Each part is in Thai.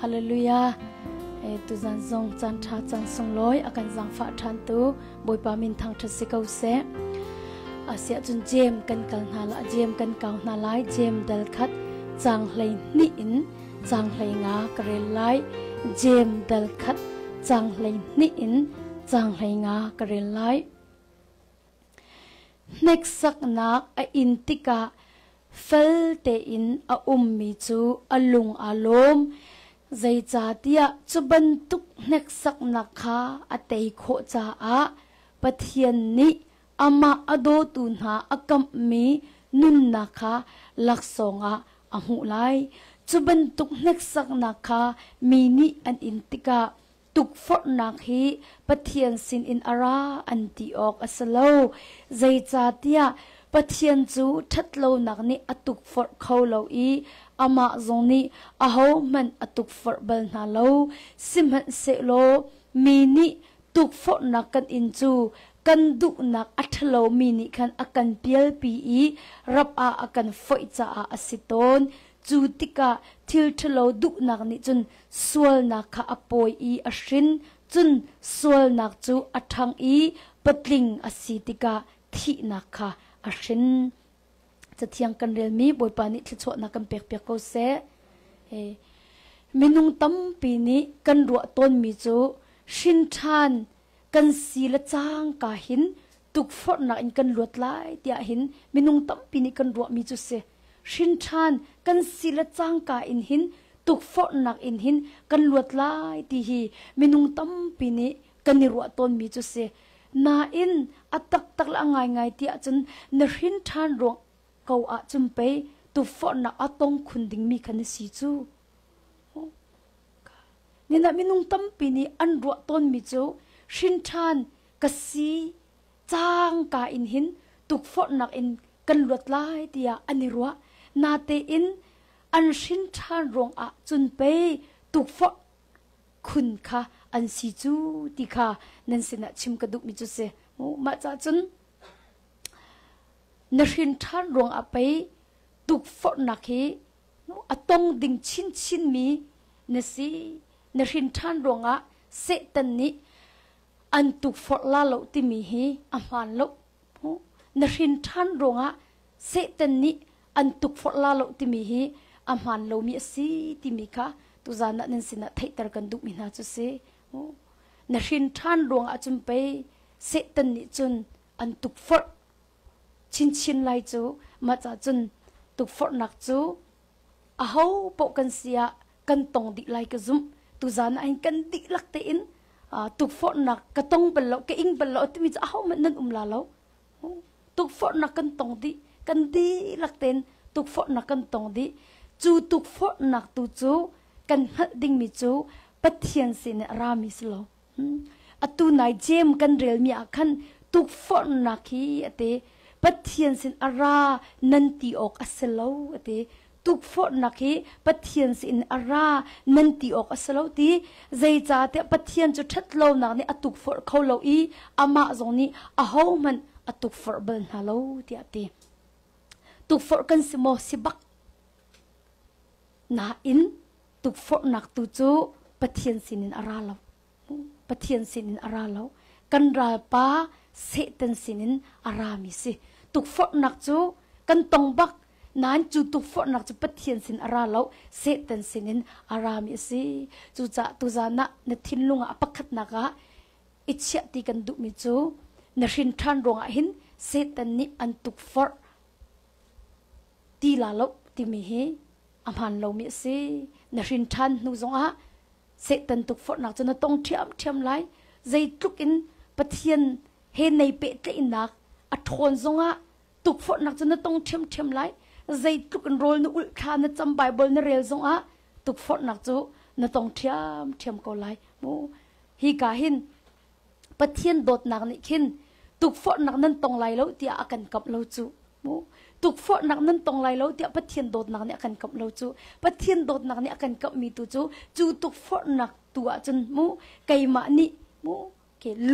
ฮาเลลูยาตุจันทรงจันทราจันทรงลอยอาการจังฟ้าทันตูบอยปามินทางทัศเกาเสอาเสียจุนเจมกันกัลนาละเจมกันเกานาไลเจมเดลคัดจังเลยนิอินจังเลยงากเรลไลเจมเดลคัดจังเลยนิอินจังเลยงากเรลไลเน็กสักนักอินติกาเฟลเตอินมีจูลุงอารมณ์ใจจ่าเตียจุบันตุกเน็กสักนักขาเตยโคจ่าปะเทียนนี้อามาอโดตุนหากัมมีนุนนักขาลักษงหูไลจุบันตุกเน็กสักนักขามีนิอันอินติกาตุกฟอร์นักฮีปะเทียนสินอินอาราอันติออกอัสโลใจจ่าเตียปะเทียนจูทัดโลนักนี้ตุกฟอร์เขาโลอีอามาจงนี้เขามันตุกฟอร์เบลนาโลสิมันเซโลมีนิตุกฟอร์นักกันอินจูกันดุนักอัทโลมีนิคันอากันเปียลปีอีรับอากันฝอยจ่าอสิตนจูติกาทิลทโลดุนักนี้จนสวลนักข้าปอยอีอชินจนสวลนักจูอัทังอีปัดลิงอสิติกาที่นักข้าอชินจะเทียงกันเรียลมีบอยปานิที่ชดนักกันเปียกเปียกก็เสมินุงตั้มปีนี้กันรัวต้นมีจูชินทานกันสีละจางกาหินตุกฟอดนักอินกันลวดไล่เดียหินมินุงตั้มปีนี้กันรัวมีจูเสชินทานกันสีละจางกาอินหินตุกฟอดนักอินหินกันลวดไล่ตีฮีมินุงตั้มปีนี้กันนิรัวต้นมีจูเสนาอินอัตักตักละง่ายง่ายเดียจนนชินทานรวงเขาจุมไปตุกฟอดนักตงคุณดิ่งมีคันสีจูนี่นะมินุงตั้มปีนี้อันรัวต้นมีจูชินทานกสีจางกาอินหินตุกฟอดนักอินกันลวดไล่เดียอันนิรัวนาเตอินอันชินทานรวงจุนไปตุกฟอดคุณค่ะอันสีจูติค่ะนั่นสินะชิมกระดูกมิจุเสมาจากจุนนชินทานรวงไปตุกฟอดนักเฮตงดิ่งชินมีนสินชินทานรวงเสตันนี้อันตุกฟอดลาโลติมีฮีอามันโลนชินทานรวงเสตันนี้อันตุกฟอดลาโลติมีฮีอามันโลมีสีติมีค่ะตุจานะนั่นสินะไทยตระกันดุมินาจุเสนชินทานรวงจุมไปเสตันนี้จุนอันตุกฟอดชินไลจูมาจากจุนตุกฟอดนักจูเขาปกกันเสียกันตรงดิไลกซุมตุจานะอินกันดิลักเตอินตุกฟอดนักกระตงเป็นเรากระอิงเป็นเราที่มีจะเขามันนั่นลาเราตุกฟอดนักกันตรงดิกันดีลักเตนตุกฟอดนักกันตรงดิจูตุกฟอดนักตูจูกันหัดดิ่งมีจูปัทเทียนสินรามิสโลตูนายเจมกันเรียลมีอาคันตุกฟอดนักฮีเตปัทเทียนสินอารานันตีออกอัสโลเตตุกฟอดนักฮีปัทเทียนสินอารานันตีออกอัสโลตีใจจ่าเตปัทเทียนจุดทัดโลนักนี่ตุกฟอดเขาโลอีอามาจงนี้เขามันตุกฟอดเบิร์นฮัลโลตีเตตุกฟอดกันสิโมสิบักนาอินตุกฟอดนักตุจูปัทเทียนสินอาราโลปัทเทียนสินอาราโลกันราป้าเสตันสินอารามิสิตุกฟอดนักจูกันตองบักนั้นจูตุกฟอดนักจูปัทเทียนสินอาราโลเสตันสินอารามิสิจูจ่าตุจานะนทินลุงปักขัดนักอิจฉาตีกันดุมิจูนชินทานรวงหินเสตันนี้อันตุกฟอดตีลาโลตีมีเฮอามันโลมิสินชินทานนูจงเสตันตุกฟอดนักจนต้องเทียมไลใจตุกอินปัทเทียนเฮในเปตอินนักทนจงตุกฟอดนักจนต้องเทียมไลใจตุกันโรลนุอุลคานจำไบเบิลนเรียลจงตุกฟอดนักจูนต้องเทียมก็ไลมูฮีกาหินปัทเทียนโดดนักนี่ขินตุกฟอดนักนั้นตรงไลแล้วที่อากันกับเราจูมูตุกฟอดนักนั้นตรงไลแล้วที่ปัทเทียนโดดนักนี่อากันกับเราจูปัทเทียนโดดนักนี่อากันกับมีตัวจูตุกฟอดนักตัวจนมูไกมานี่มู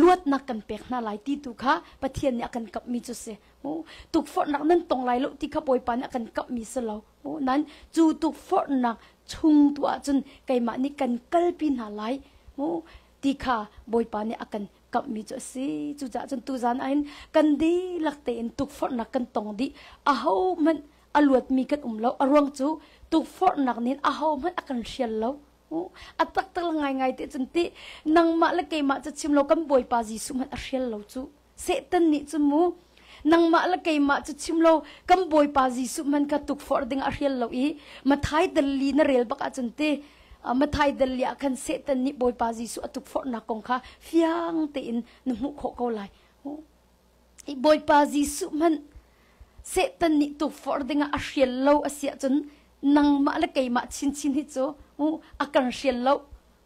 ลวดนักกันเปกน่าหลายที่ตุค่ะปะเทียนเนี่ยกันกับมีจุดเสตุกฟอดนักนั้นตรงไหลลุที่ขบวยปานกันกับมีสลาวนั้นจูตุกฟอดนัก ชุงตัวจนไก่มานี่กันกัลปินหาไลมูตีขาบอยปานี่อากันกับมีจุสิจุจ่าจนตูจานไอ้กันดีลักเตนตุกฟอนักกันตองดีอาหูมันอลวดมีกันเราอรวงจูตุกฟอนักนี่อาหูมันอากันเชียนเราอัตักตะละไงเตจนตีนังมาละไก่มาจะชิมเรากันบอยปาจีสุมันอาเชียนเราจูเสตันนี่จูมูนังมาละไก่มาจะชิมเรากันบอยปาจีสุมันก็ตุกฟอดึงอาเชียนเราอีมาท้ายเดลีนเรลบักอาจนตีมาไทยเดลียคันเซตันนิบอยปาจิสุตุกฟอนักองค่ะฟิยังเตินนมุขเขาไลไอบอยปาจิสุมันเซตันนิตุกฟอดึงอาเชียลโลอาเซียจนนังมาละไกมาชินฮิตโซมูอากันเชียลโล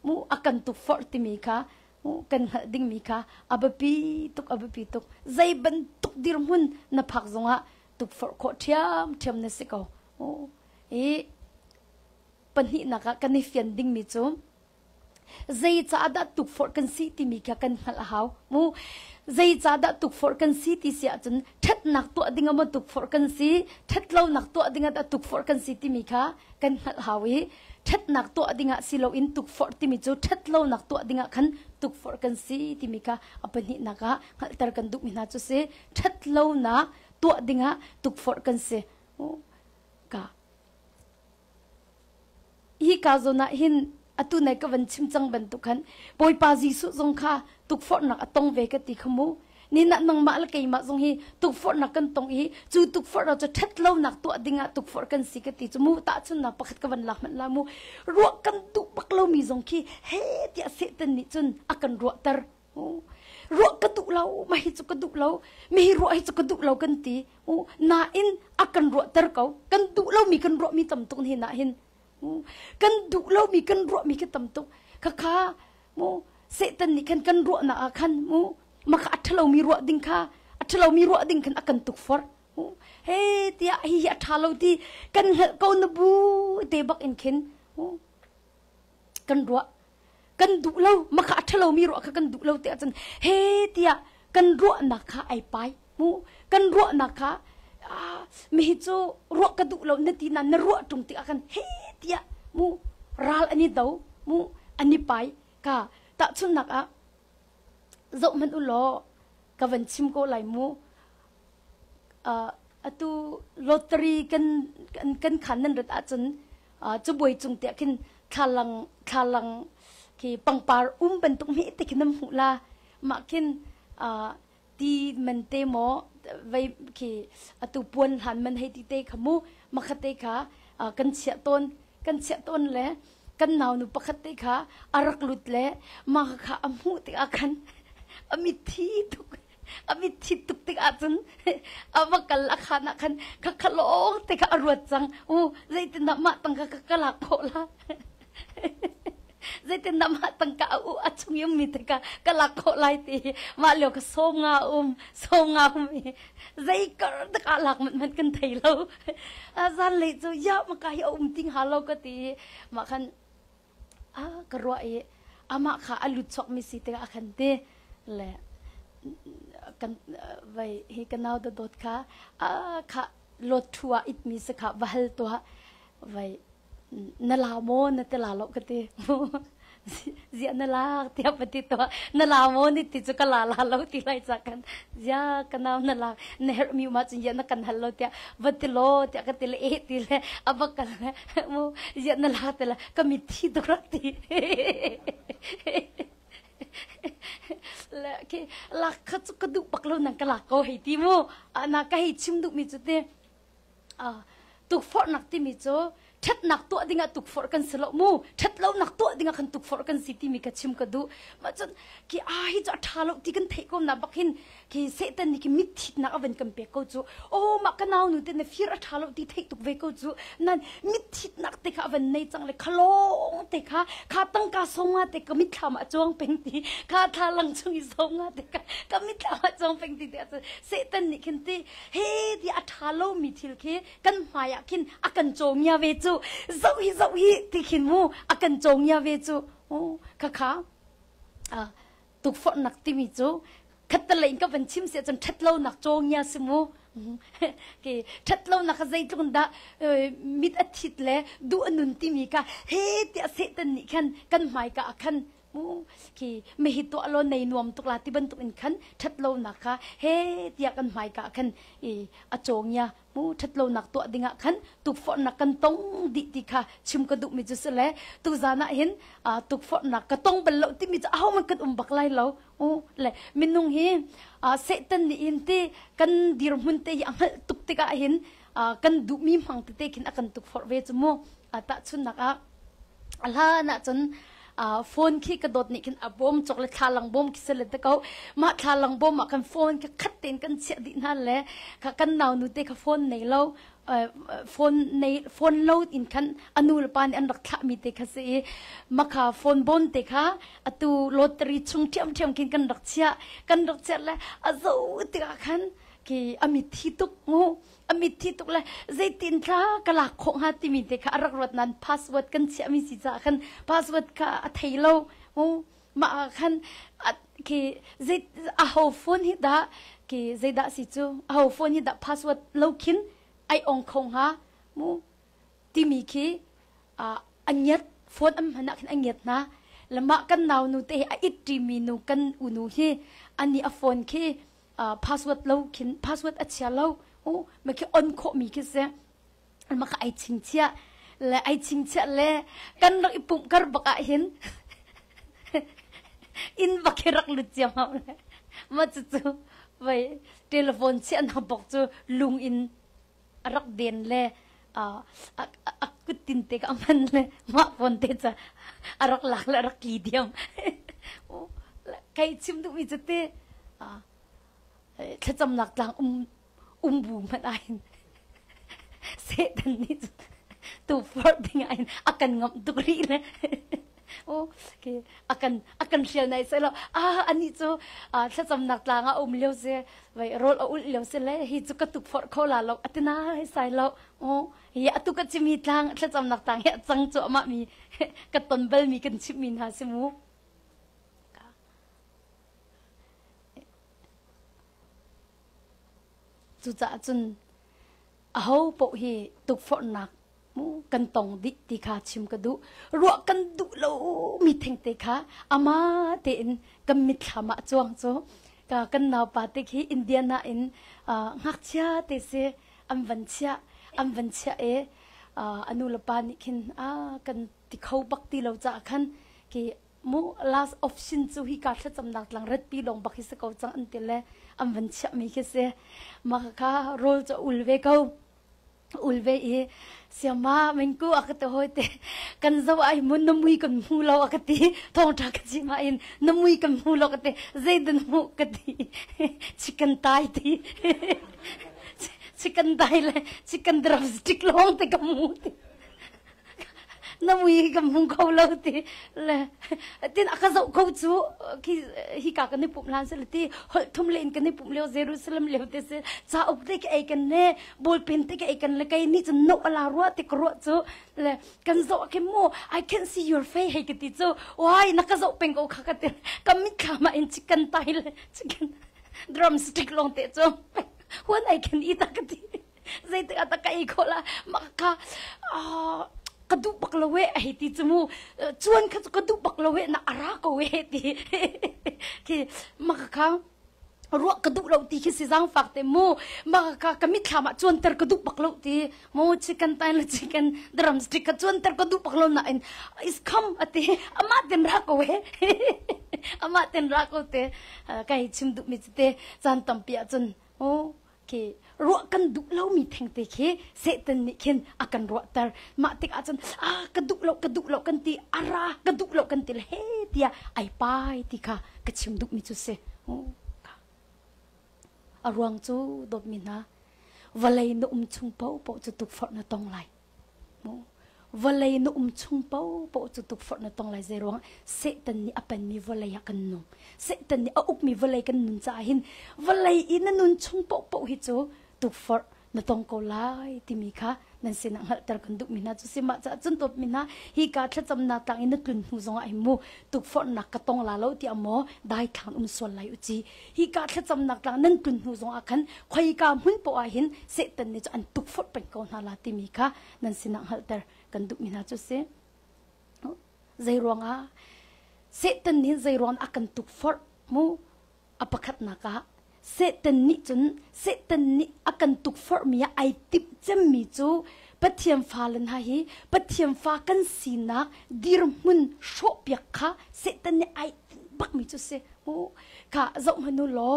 มูอากันตุกฟอติมีค่ะมูกันดิ่งมีค่ะอับปีตุกใจบันตุกดิรมุนนับพักจงฮะตุกฟอโคเทียมเนสิกเอาปัญหานักกันในฟินดิ้งมิจูใจจ้าดัดตุกฟอร์กันซีติมีกันหัลหาวมูใจจ้าดัดตุกฟอร์กันซีติเสียจนทัดนักตัวดิ้งมาตุกฟอร์กันซีทัดเล่านักตัวดิ้งดัดตุกฟอร์กันซีติมีกันหัลหาวีทัดนักตัวดิ้งสิเราอินตุกฟอร์ติมิจูทัดเล่านักตัวดิ้งขันตุกฟอร์กันซีติมีปัญหานักหัลตรกันดุมินาจูเซทัดเล่านักตัวดิ้งตุกฟอร์กันซีกะฮีกาโซนาหินอตุนัยกวันชิมจังบันตุกันปอยปาจีสุจงค่ะตุกฟอนักอตงเวกติขมูนี่นักนังมาละไกมาจงฮีตุกฟอนักกันตงฮีจูตุกฟอเราจะทัดเล่านักตัวดิ่งตุกฟอกันสิกติจมูตาจุนนักปักกวันหลักมันลามูรัวกันตุปักเรามีจงคีเฮ้ที่อาเซตันนิจุนอากันรัวตร์รัวกระดุเราไม่ให้จุกระดุเราไม่ให้รัวให้จุกระดุเรากันตีนาอินอากันรัวตร์เขากันดุเรามีกันรัวมีต่ำตรงนี้นาอินกันดุเรามีกันรัวมีกันต่ำตุกข้ามูเสตันนี่กันรัวน่ะขันมูมาข้าอัฐเรามีรัวดิ่งข้าอัฐเรามีรัวดิ่งขันอากันตุกฟอร์เฮ้ที่ไอ้อัฐเราที่กันเหลก้นบูเตบักอินเข็นกันรัวกันดุเรามาข้าอัฐเรามีรัวกันดุเราเตะจันเฮ้ที่กันรัวน่ะข้าไอ้ไปมูกันรัวน่ะข้าไม่ให้จูรัวกระดุเราเนี่ยที่นั่นรัวตรงที่อากันเฮ้ที่มูรัลอันนี้เดามูอันนี้ไปค่ะแต่ชุนนักจบมันอุโลกับวันชิมโกไหลมูตัวลอตเตอรี่กันขันนั่นรถอาจารย์จะบวยจงเตะขึ้นคาลังที่ปังปาร์เป็นตรงนี้แต่ขึ้นน้ำหูลามาขึ้นที่มันเตมอไว้ที่ตัวปวนหันมันให้ที่เตะขมูมาขัดเตะขากันเสียต้นเลยกันหนาวหนูปักเตะขาอารักลุดเลยมาขาอมูติอากันอมิทีตุกติอาจนว่ากันละขันขันขะโลติกอรวดจังใจตินมาตั้งกะลักโคละใจตินมาตั้งกะอัจฉริยมิติกะลักโคไลตีมาเลี้ยวก็ส่งงาใจก็ตะกะลักมันกันไทยเราอาจารย์เลยจะยากมากให้ติ้งหาเราก็ตีมาขันกระรวยมาขาอลุดชกมิสิติกะขันเตแหละกันไว้ให้กันเอาดดค่ะค่ะรถทัวร์อิดมีสักบัลตัวไว้นลาโมนแต่ลาโลกติเสียนลาเทียบปฏิตัวนลาโมนี่ติจุกลาโลติไลจากกันเสียกันเอานลาเนรมีมาจุนยันกันฮัลโลเตียวัติโลเตียกันติเลติเลอับกันมูเสียนลาติละก็มีที่ดุรักติและคือลักขจุกดุปักเราหนังกะลักเขาให้ทีมูนักก็ให้ชิมดุมิจุเตตุกฟอร์นักที่มิจูทัดนักตัวดิ่งตุกฟอร์กันสลบมูทัดเรานักตัวดิ่งกันตุกฟอร์กันสิที่มีกระชิมกระดูมาจนคือฮิจทาเราที่กันเทกอมนับบักหินคือเสตันนี่คือมิดทิดนักอเวนกันเปียกจูโอ้มักกันเอาหนูเตนฟิร์ทาเราที่เทกตุกเวกจูนั่นมิดทิดนักเตกอเวนในจังเลยขลงเตกข้าตั้งกาสงอาเตกมิดทามาจวงเป็นตีข้าทาลังจงอิสงอาเตกมิดทามาจวงเป็นตีเดียเสตันนี่คือที่เฮ้ที่อัฐาเรามิทิลคือกันหมายคินอากันจงยาเวจูเจ้าฮีที่ขินมูอากันจงยาเวจูข้าตุกฟอนักที่มีจูขัดตะเลงก็เป็นชิมเสียจนทัดเราหนักจงยาสิมู ke thatlo na khazai tlung da mit athit le du anun ti mi ka he ti ase tan ni kan mai ka khan mu ki me hi to alo nei nuam tukla ti ban tuk in khan thatlo na kha he tia kan mai ka khan achong ya mu thatlo nak to dinga khan tukforhnak kan tong di ti kha chim ka du mi ju se le tu zana hin tukforhnak ka tong bal lo ti mi cha haw man kan bak lai lo le minung hi se tan ni in ti kan dir mun te yang tuk ti ka hin kan du mi mang te kin akan tukfor ve chu mo ta chun nak a ala na chun phone khi ka dot ni kin abom chocolate thalang bom kisele te kau ma thalang bom ma kan phone ka khatin kan che di na le ka kan naw nu te ka phone nei lo phone load in kan anul pan an rak tha mi te kha se ma kha phone bon te kha atu lottery chung thiam kin kan rak chia le azo te ka khan ki amit thi tuk ngo amit thi tuk le zaitin tha kala khong ha ti mi te kha rak rat nan password kan chia mi si cha khan password ka thailo ma khan ki zait a ho phone hi da ki zaida si chu a ho phone hi da password lo khin ai ong khong ha mu ti mi ki anyat phone am hana khin anyat na lama kan naw nu te a it ti mi nu kan unu hi ani a phone ki password lo kin password achia lo ma ki on kho mi ki se ma ka ai ching chia le kan rak ipum kar baka hin in bakirak lu chia ma chu vai telephone chen na bok chu lung in rak den le akutin te ka man le ma phone te cha arak lak la rak ki diam kai chim du mi chateถ้าจำหนักหลังบูมันไอ้เสตันนี่ตูฟอร์ดยังไงอากันงับตุรีเลยโอเคอากันเชียร์ในเสร็จแล้วอันนี้จูถ้าจำหนักหลังเลี้ยวเสียไว้รถเลี้ยวเสียเลยฮิจูก็ตุกฟอร์ดเขาลาเราอัตินาให้ใส่เราเฮียตุกก็จะมีทางถ้าจำหนักหลังเฮียจังจูมามีกระตุนเบลมีกันชิมินหาสิมูจุจ่าจนเอาปกฮีตุกฝนหนักมูกันตองดิติคาชิมกระดุรัวกันดุโลมีเทงเตคะอามาเตนกันมิดขามาจวงโจกันนาวปาเตคีอินเดียนาอินหักเชียเตเซอัมวันเชียอนุลปานิคินกันติเขาบักตีเราจะขันกีมู last option จูฮิการจะจำหนักหลังรัดปีลงบักฮิสกาวจังอันเตเลอัมวันเชียมีแค่เสมาค่ะโรลจะอุลเวเขาอุลเวเสียมาเมงกูอักตะโฮเตกันจะว่าไอ้มุนน้ำมือกันมูเราอักตีทองทักจิมาอินน้ำมือกันมูเราอักตีเจดันมูกตีชิคกันตายตีชิคกันตายเลยชิคกันดรับสติกลองเตกับมูตีน้ำมือกับมูเขาเราตีเลยที่นักข่าวเขาจูที่ฮิกากันในปุ่มลานเสร็จที่ทุ่มเลนกันในปุ่มเลี้ยวเยรูซาเล็มเลี้ยวเตสจ้าอุกเตกไอกันเน่บอลเป็นเตกไอกันเลยไกนี่จะนกอะไรรัวเตกรัวจูเลยกันโซกันโม I can see your face ให้กันติจูว้ายนักข่าวเป็นกูขักกันกันมิดขามาอินชิคกันตายเลยชิคกันดรัมสติกลงเตจูวันไอกันอีตากันติใจเตะตะไคร้คนละมักค่ะกระดูกบักละเวะไอ้ที่จมูชวนกระดูกบักละเวะน่ะอารักเวะที่คือมักค่ะรัวกระดูกเราที่คือสิ่งฝากแต่มูมักค่ะกมิดขามาชวนเตอร์กระดูกบักเราที่มูชิคกันไตล์ชิคกันดรัมสติกชวนเตอร์กระดูกบักเราน่ะอินอิสคัมอติอามาเต็นรักเวะอามาเต็นรักเตะใครชิมดุมิจเตะจันตัมเปียจนโอเครัวกันดุเรามีแทงเตะเคเสตันนี่เข็นอากันรัวเตอร์มาติกอาจารย์กระดุกเรากันตีอารากระดุกเรากันตีเฮ้เดียไอไปติค่ะกระชิมดุมิจุเสอารวงจูดบมินะวันเลยนุ่มชุ่มเป้าจะตุกฝนตองไหลวันเลยนุ่มชุ่มเป้าจะตุกฝนตองไหลเจรวงเสตันนี่อเป็นมีวันเลยกันนุ่มเสตันนี่อุกมีวันเลยกันนุ่มจ่าหินวันเลยอินนุ่มชุ่มเป้าฮิจูตุกฝน na tong ko lai ti mi kha nan sinang hal tar kan duk mina chu sima cha chun top mina hi ka thla cham na tang in tlun hu zonga ai mu tuk for nak ka tong la lo ti amo dai thang sol lai uchi hi ka thla cham nak tang nan tlun hu zonga khan khoi ka mun po a hin se tan ni chu an tuk for pen ko na la ti mi kha nan sinang hal tar kan duk mina chu se zai ronga se tan ni zai ron akan tuk for mu apakhat na ka se tan ni akan tuk for mi ai tip chem mi chu pathiam falan ha hi pathiam fa kan sina dir mun sho pyak kha se tan ni ai bak mi chu se o ka zong hanu lo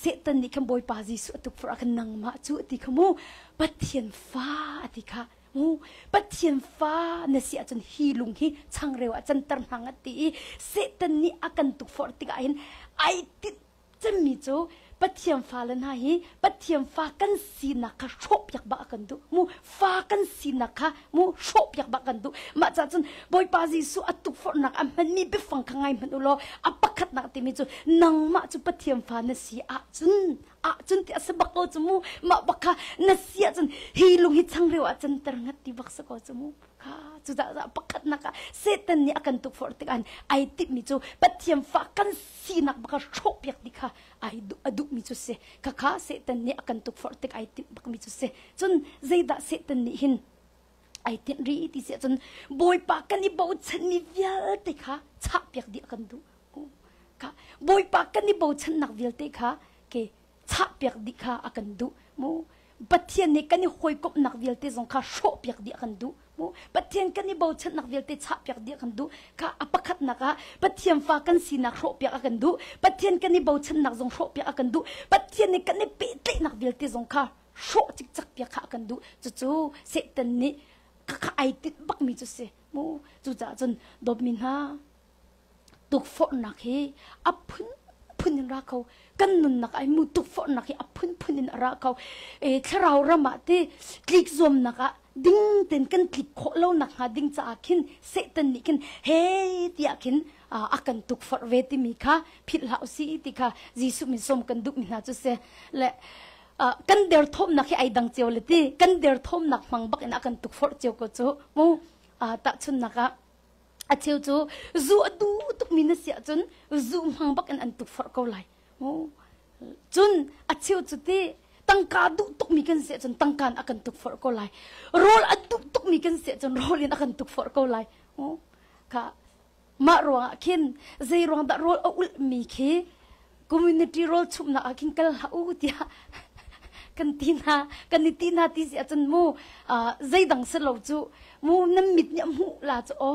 se tan ni kan boy pa ji su tuk for akan nang ma chu ti khamu pathiam fa ati kha mu pathiam fa na si achun hi lung hi chang rewa chan tar hang ati se tan ni akan tuk for ti ga hin ai ti chem mi chu pathiam fa lan ha hi pathiam fa kan sina kha shop yak ba kan du mu fa kan sina kha mu shop yak ba kan du ma cha chun boy pa ji su atuk for nak am ni be fang khangai man ulo apakhat nak ti mi chu nang ma chu pathiam fa na si a chun ti asbak ko chu mu ma bakha na si a chun hi lung hi chang rewa chan tar ngat ti bak sa ko chu mu kha chu da pakhat naka setan ni akan tuk for tik an ai tip mi chu pathiam fa kan sinak baka shop yak dikha ai adu mi chu se kha setan ni akan tuk for tik ai tip bak mi chu se chun zeida setan ni hin ai tin ri ti se chun boy pa kan ni bo chan mi vial te kha chap yak di akan du kha boy pa kan ni bo chan nak vial te kha ke chap yak di kha akan du mu pathian ni kan ni hoi kop nak vial te zong kha shop yak di akan du pathian kan ni bo chan nak vial te chap yak di akan du kha apakhat naka pathiam fa kan sina shop yak akan du pathian kan ni bo chan nak zong shop yak akan du pathian ni kan ni pe te nak vial te zong kha shop chik chak yak kha akan du chu se tan ni kha ai tit bak mi chu se mu chu cha chun dob min ha tuk for nak he apun punin ra khau kan nun nak ai mu tuk for nak he apun punin ra khau tharau rama te klik zom naka ding ten kan klik kho lo nak ha ding cha khin se tan ni kin he tia kin akan tuk for ve ti mi kha phil hau si ti kha jisu min som kan duk min ha chu se le kan der thom nak he ai dang cheu le ti kan der thom nak mang bak in akan tuk for cheu ko chu mu ta chun naka acheu chu zu adu tuk min sia chun zu mang bak in an tuk for ko lai mu chun acheu chu ti tangka du tuk mi kan se chun tangkan akan tuk for ko lai rol adu tuk mi kan se chun rol in akan tuk for ko lai ka ma ronga khin zai rong da rol ul mi khi community role chup na akin kal ha u tia kan tina ti se chun mu zai dang se lo chu mu nam mit nya mu la chu o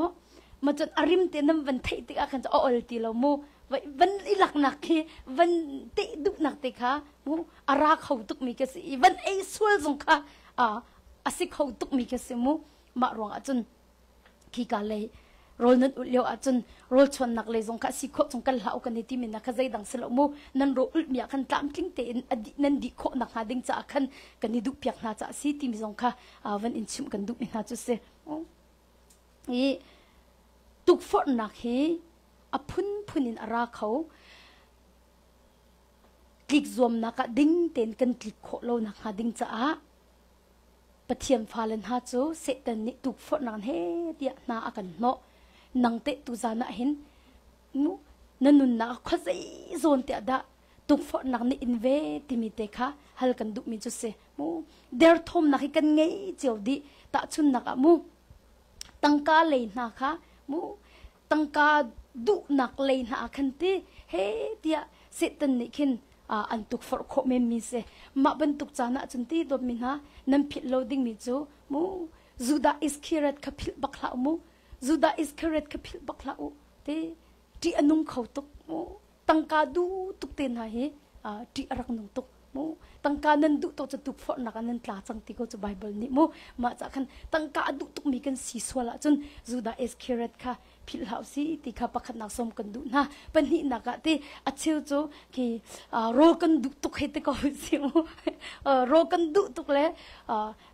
ma chun arim te nam van thei ti akan chu ol ti lo mu van ilak nak khi van te duk nak te kha mu ara khau tuk mi ke si van ei sul zong kha asik khau tuk mi ke se mu ma rong a chun khi ka le rol nan ulio a chun rol chon nak le zong kha si kho chong kal hau kan ni ti min na kha zai dang se lo mu nan ro ul mi khan tlam tling te in adi nan di kho nak ha ding cha khan kan ni duk piak na cha si ti mi zong kha van in chim kan duk mi na chu se e tuk for nak he apun punin ara khau klik zom naka ding ten kan klik kho lo nak ha ding cha pathiam falan ha chu se tan ni tuk for nan he dia na akan no nang te tu zana hin mu nanun na khazai zon te da tuk for nak ni inve ti mi te kha hal kan duk mi chu se mu der thom nak kan ngei cheu di ta chun naka mu tangka le na kha mu tangka du nak le na khan ti he dia se tan ni khin an tuk for kho me mi se ma ban tuk chana chun ti do min ha nam phit loading mi chu mu zuda is kirat ka phil bakla mu zuda is kirat ka phil bakla u te ti anung khau tuk mu tangka du tuk te na he ti arak nung tuk mu tangka nan du to chu tuk for na kan tla chang ti ko chu bible ni mu ma cha khan tangka du tuk mi kan si swala chun zuda is kirat ka phil hau si ti kha pakhat nak som kan du na pan hi na ka te acheu chu ki ro kan du tuk he te ko si mu ro kan du tuk le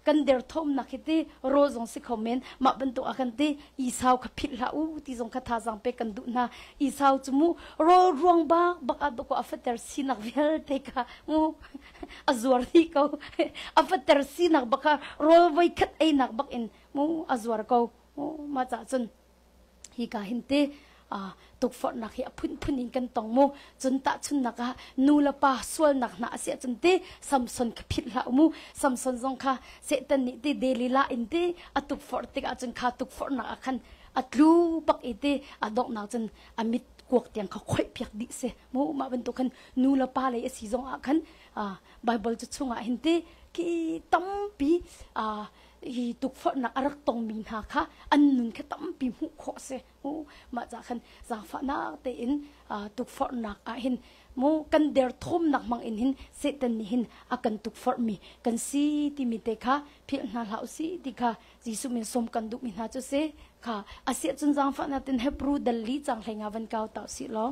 kan der thom na khiti ro jong si comment ma ban tu akan te I saw ka phil hau ti jong kha tha jang pe kan du na I saw chu mu ro ruang ba bak adu ko after sinak vel te ka mu azwar hi ko apater si nak baka rol vai khat ai nak bak in mu azwar ko ma cha chun hi ka hinte tukforhnak hi phun in kan tong mu chun ta chun naka nula pa sual nak na sia chun te samson ka phit la mu samson zong kha se tan ni te deli la in te atukfor te ka chun kha tukforhnak akhan atlu bak ite adok na chun amit kuak tiang kha khoi piak di se mu ma ban to khan nula pa le si zong akhan bible chu chunga hinte ki tampi hi tukforhnak arak tong min ha kha annun kha tampi mu kho se ma cha khan za fa na te in tukforhnak a hin mu kan der thom nak mang in hin se tan ni hin akan tukfor mi kan si ti mi te kha phil na lau si ti kha jisu min som kan duk min ha chu se kha asia chun jang fa na ten hebrew dal li chang hlenga van kaw taw si lo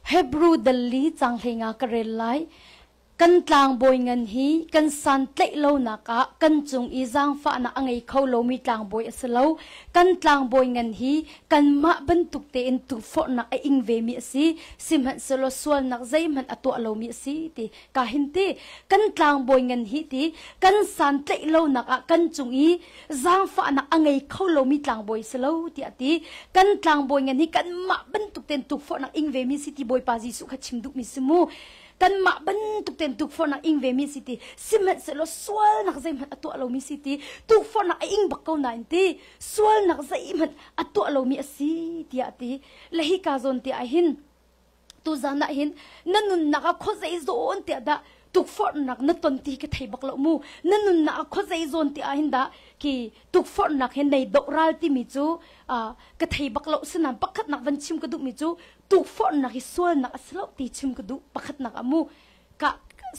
Hebrew dali chang hlenga karelai kan tlang boy ngan hi kan san tlei lo naka kan chung i jang fa na angai kho lo mi tlang boy aslo kan tlang boy ngan hi kan ma ban tuk te in tu fo na a ing ve mi si sim han selo swal nak zai man atwa lo mi si ti ka hin ti kan tlang boy ngan hi ti kan san tlei lo naka kan chung i jang fa na angai kho lo mi tlang boy slo ti ati kan tlang boy ngan hi kan ma ban tuk ten tu fo na ing ve mi si ti boy pa ji su kha chim du mi simu kan ma ban tuk ten tukforhnak ing ve mi city simet selo swal nak zai man atu alo mi city tukforhnak ing bakau na inti swal nak zai man atu alo mi asi ti ati lahi ka zon ti a hin tu zana hin nanun naka khozai zon ti da tukforhnak na ton ti ka thai baklo mu nanun na khozai zon ti a hin da ki tukforhnak hen nei doral ti mi chu ka thai baklo sinan pakhat nak van chim ka du mi chu tukforhnak hi swal nak aslo ti chim ka du pakhat nak amu ka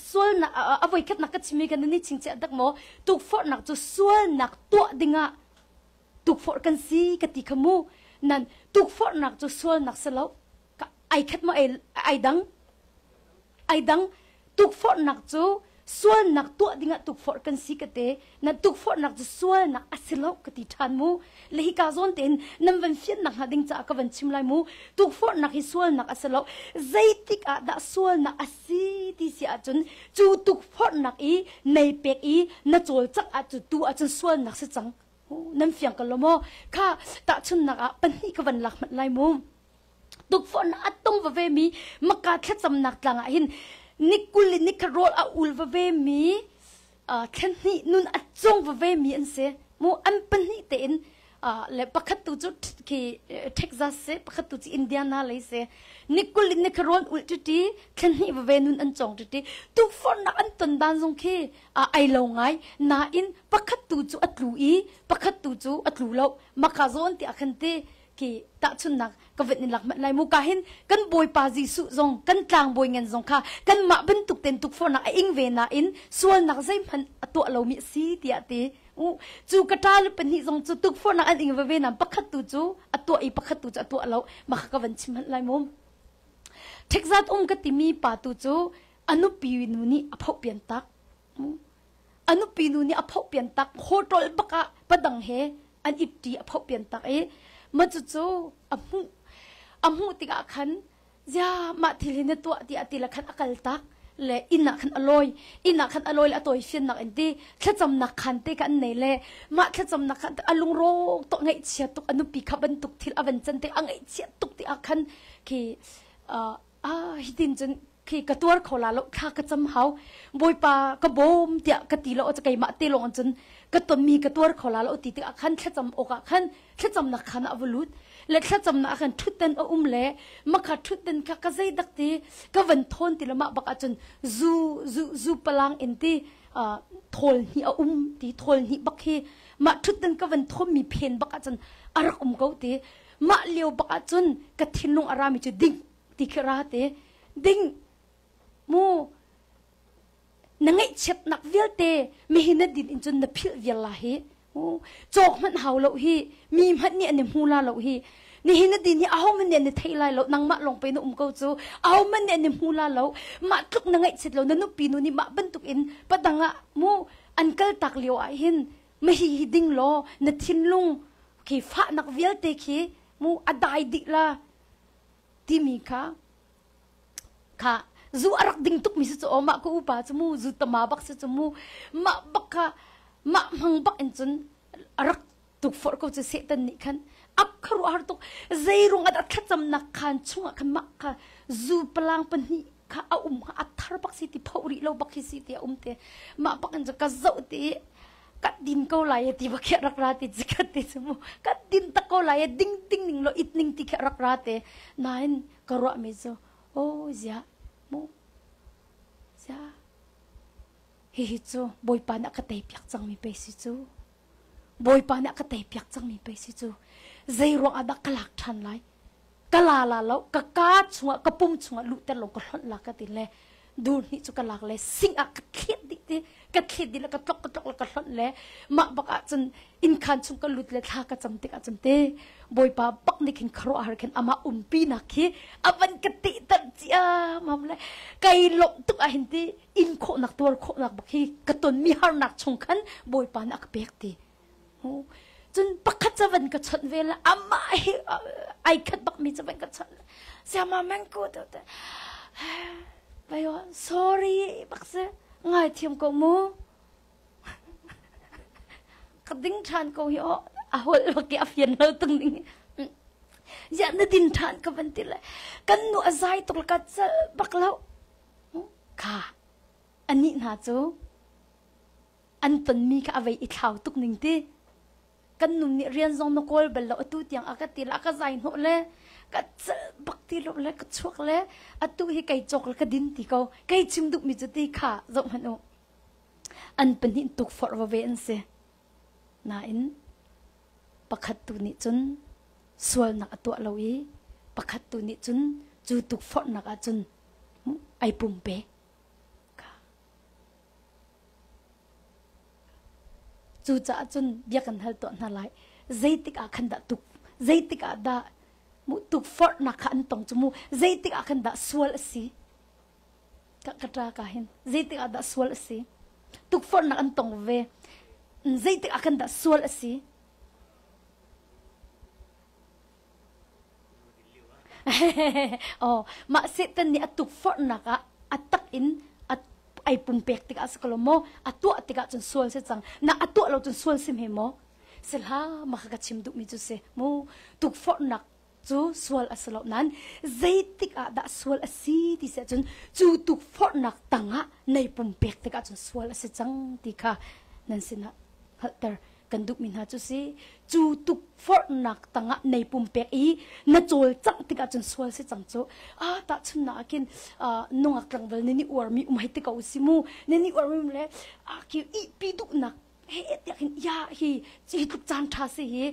swal na avoi khat nak ka chimi kan ni chingche dak mo tukforhnak chu swal nak to dinga tukfor kan si ka ti khamu nan tukforhnak chu swal nak selo ka ai khat mo ai dang tukforhnak chu swal nak to dinga tukfor kan si ka te na tukforhnak chu swal nak asilo ka ti than mu lehi ka zon ten nam van fian nak hading cha ka van chim lai mu tukforhnak hi swal nak asilo zaitik a da swal nak asi ti si a chun chu tukforhnak i nei pek i na chol chak a chu tu a chun swal nak se chang nam fiang ka lomo kha ta chun nak a pan hi ka van lak mat lai mu tukforhnak atong va ve mi maka thla cham nak tlanga hin nikul nikarol a ulva ve mi khan ni nun achong va ve mi an se mu an pan ni te in le pakhat tu chu ki Texas se pakhat tu chi Indiana le se nikul nikarol ul ti khan ni va ve nun an chong ti tu for na an ton dan jong ke ai lo ngai na in pakhat tu chu atlu i pakhat tu chu atlu lo makazon ti akhan te ki ta chun nak ka vet ni lak mat lai mu ka hin kan boy pa ji su zong kan tlang boy ngen zong kha kan ma ben tuk ten tuk for na ing ve na in sual nak zai phan atu lo mi si ti ati chu katal pen hi zong chu tuk for na an ing ve na pakhat tu chu atu I pakhat tu chu atu lo ma ka van chim han lai mu Texas ka ti mi pa tu chu anu pi nu ni aphau pian tak anu pi nu ni aphau pian tak khotol baka padang he an ipti aphau pian tak ma chu amu tika khan ja ma thilina to ti atila khan akal tak le ina khan aloi la toy fian nak enti thacham nak khan te kan nei le ma thacham nak khan alung ro to ngai chia tuk anu pi khaban tuk thil avan chan te angai chia tuk ti akhan ki hidin chen ki katwar khola lo kha ka cham hau boy pa ka bom tia ka ti lo cha kai ma te lo chen ka ton mi katwar khola lo ti akhan thacham oka khan thacham nak khan avulut le thacham na khan thuten le makha thuten ka zai dakti ka van thon ti lama baka chun zu palang enti thol hi ti thol hi bakhi ma thuten ka van thom mi phen baka chun arak ko ti ma leo baka chun ka thinung arami chu ding ti khara te ding mu nangai chet nak vilte me hina din in chun na phil vial la hi chok man haw lo hi mi man ni ani hula lo hi ni hina din hi aho man ni thailai lo nang ma long pe no ko chu aho man ni ani hula lo ma tluk nangai chet lo nanu pi nu ni ma ban tuk in padanga mu ankal tak leo a hin me hi ding lo na thin lung khi phá nặc vial te khi mu adai di la ti mi kha zu arak ding tuk mi su oma ko upa chu mu zu tama bak su mu ma bakha ma mang bak en chun arak tuk for ko chu se tan ni khan ap kharu har tuk zeirung at khatam nak khan chunga khan ma kha zu palang pan ni kha a a thar bak si ti phauri lo bak si ti te ma bak an ka zau ti kat din ko lai ti ba khe rak ra ti jikat ti chu kat din ta ko lai ding ding ning lo it ning ti khe rak ra te nain karwa me zo o zia mu zia hi chu boy pa na ka te pyak chang mi pe si chu boy pa na ka te pyak chang mi pe si chu zeiro ada kalak than lai kala la lo ka chunga ka pum chunga lu te lo ka hlon la ka ti le dur ni chu kalak le sing a ka khet di te ka khet di la ka tlok ka hlon le ma baka chun in khan chung ka lut le tha ka chamte boy pa bak ni khin khro har khen ama umpi na khi avan ka ti tar chia mam le kai lo tuk a hin ti in kho nak tor kho nak bakhi ka ton mi har nak chung khan boy pa na ka pek ti chun pakhat chavan ka chon vela ama ai khat bak mi chavan ka chon sama man ko to bayo sorry bakse ngai thiam ko mu kading than ko yo a hol ki afian lo tung ning ya na din than ka ban ti la kan nu azai tok ka chal baklo kha ani na chu an ton mi ka avai I thau tuk ning ti kan nu ni rian zong no kol bel lo tu tiang akati la ka zai no le ka bakti lo le ka chuak le atu hi kai chok ka din ti ko kai chim duk mi chu ti kha zong hanu an panin tuk for wa ve an se na in pakhat tu ni chun sual na atu lo I pakhat tu ni chun chu tuk for na ka chun ai pum pe chu cha chun bia kan hal to na lai zaitik a khan da tuk zaitik a da mu tuk for na khan tong chu mu zaitik a khan da sual si ka katra ka hin zaitik a da sual si tuk for na an tong ve zaitik a khan da sual si oh ma setan ni atuk for na ka atak in ai pum pek tika skolomo atu atika chun sual se chang na atu lo chun sual sim he mo selha makha chim du mi chu se mo tuk for nak chu sual aslo nan zaitik a da sual asi ti se chun chu tuk for nak tanga nei pum pek tika chun sual ase chang ti kha nan sina halter kan duk min ha chu si chu tuk for nak tanga nei pum pek I na chol chang tika chun sual se chang chu a ta chun na kin nongak tang bel ni or mi umai te ka usimu ni or mi le a ki I pi duk nak he te kin ya hi chi tuk chan tha se hi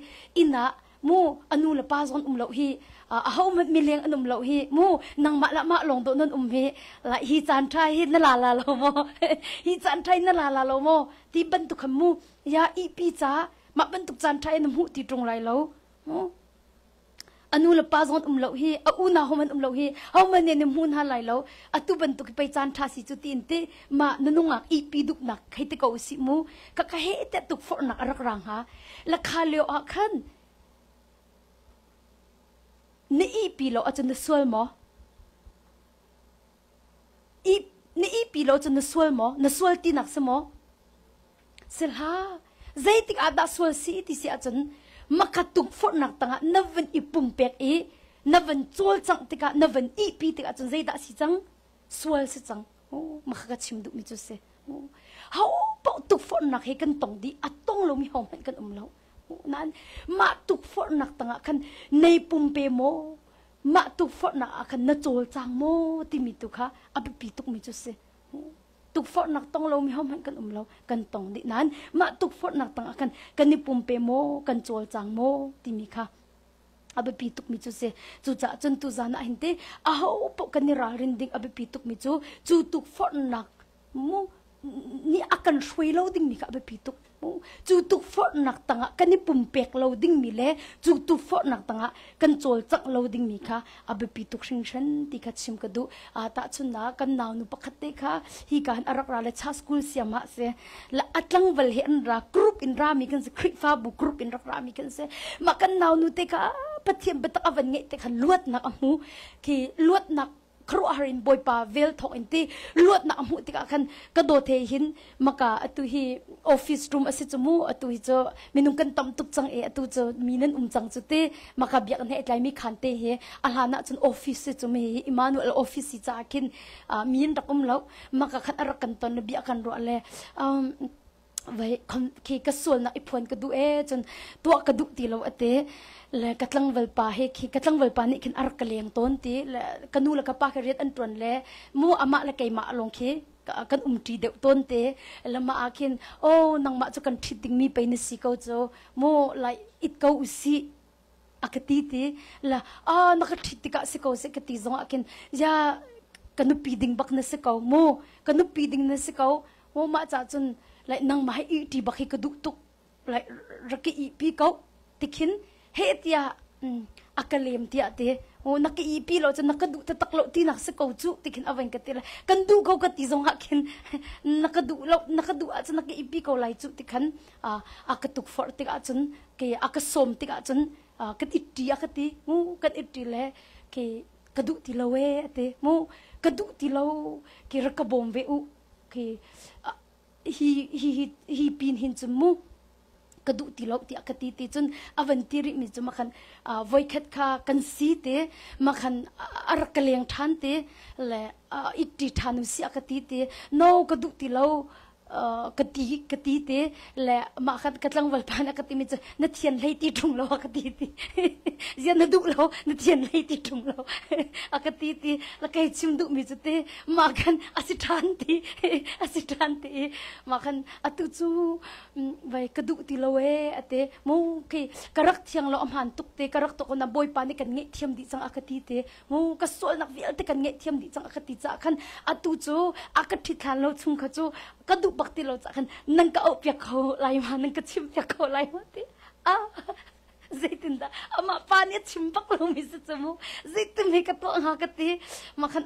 ina mu anu la pa zon lo hi a how mat mi leng anum lo hi mu nang ma la ma long do non hi la hi chan thai hi na la lo mo hi chan thai na la lo mo ti ban tu kham mu ya I pi cha ma ban tu chan thai nam hu ti trong lai lo anu la pa zon lo hi a u na homan lo hi how man ne mun ha lai lo atu ban tu ki pai chan tha si chu tin te ma nanunga I pi duk nak khai te ko si mu ka he te tuk for na rak rang ha la kha leo a khan ni I pi lo a chun sual mo ni I pi lo chun sual mo na sual ti nak se mo selha zaitik ada sual si ti si a chun makatuk for nak tanga navan ipum pek I navan chol chang tika navan I pi tika chun zai da si chang sual si chang makha chim du mi chu se how po tuk for nak he kan tong di atong lo mi hom kan lo nan ma tuk for nak tanga kan nei pum pe mo ma tuk for nak kan na chol chang mo ti mi tu kha abi pi tuk mi chu se tuk for nak tong lo mi hom kan lo kan tong di nan ma tuk for nak tanga kan ni pum pe mo kan chol chang mo ti mi kha abi pi tuk mi chu se chu cha chun tu zana hinte a ho po kan ni ra rin ding abi pi tuk mi chu tuk for nak mu ni akan shwei lo ding mi kha abi pi tuk จูตุกฟอร์นักตั้งกันนี่ปุ่มเป็กเราดิ้งมีเล่จูตุกฟอร์นักตั้งกันโจลจักเราดิ้งมีค่ะอาเบปีตุกชิงชันที่ขัดชิมกระดูตาชุนนะกันนาวนุปขัดเตค่ะฮีการอารักราเลชาสกูลเสียมาเสละอัตลังเวลเห็นรากรุ๊ปอินรามีกันเสคริฟาบุกรุ๊ปอินรักรามีกันเสมากันนาวนุเตค่ะปะเทียมเบตักอวันเงเตค่ะลวดนักอมูคือลวดนักครูอารินบอยปาเวลทองอินตีลวดนักอมูติกากันกระโดดเทหินมากาตุฮีออฟฟิศรูมอสิจมูตุฮีเจอมีนุ่งกันตำตุกจังตุเจอมีนั่นจังจุดเตมากาเบียกันให้ใจมีขันเตเฮอาลานะจนออฟฟิศจุมเฮอิมานูเอลออฟฟิศจ้ากินมีนรักแล้วมากาขันอารักกันตอนเบียกันรัวเลยไว้คนขี้กระส่วนนักอิพวนกระดูจนตัวกระดูตีเราเตะและกระลังเวลปาเฮขี้กระลังเวลปานี่กินอารักเลียงต้นตีและกันนูและกระปากเรียดอันตรวนและมูอามาและไก่มาลงขี้กันตีเดือดต้นเตะแล้วมาอาคินโอ้นางมาจะกันทิดดิ้งมีไปในสีเกาโจมูไลอิดเกาอุสีอากตีตีและนักทิดติกะสีเกาสีกตีจงอาคินยากันนูปีดิ้งบักในสีเกามูกันนูปีดิ้งในสีเกามูมาจากจนlại nang mai i ti bakhi ka duk tuk lại raki i pi kau tikhin he tia akalem tia te o nak i pi lo chan nak du ta tak lo ti nak se kau chu tikhin awen ka tela kan du kau ka ti zong hakin nak du a chan nak i pi kau lai chu tikhan akatuk for tik a chan ke akasom tik a chan kat itti akati mu kat itti le ke kadu ti lo we te mu kadu ti lo ke rakabom ve u ke hi pin hin chumu kadu ti lo ti akati ti chun avantiri mi chu makhan voikhat kha kan si te makhan arkaleng than te le itti thanu si akati te no kadu ti lo kati te le makhan katlang walpana kati mi chu na thian lei ti thung lo akati ti zian na du lo na thian lei ti thung lo akati ti la kai chim du mi chu te makhan asithan ti makhan atu chu vai kadu ti lo we ate mo ke karak thiang lo amhan tuk te karak to na boy pa ni kan nge thiam di chang akati te mo ka sol nak vial te kan nge thiam di chang akati cha khan atu chu akathi than lo chung kha chu kadu bakti lo cha khan nang ka opya kho lai ma nang ka chim pya kho lai ma te zaitinda ama pani chimpak lo mi se chamu zaitin me ka to nga ka te makhan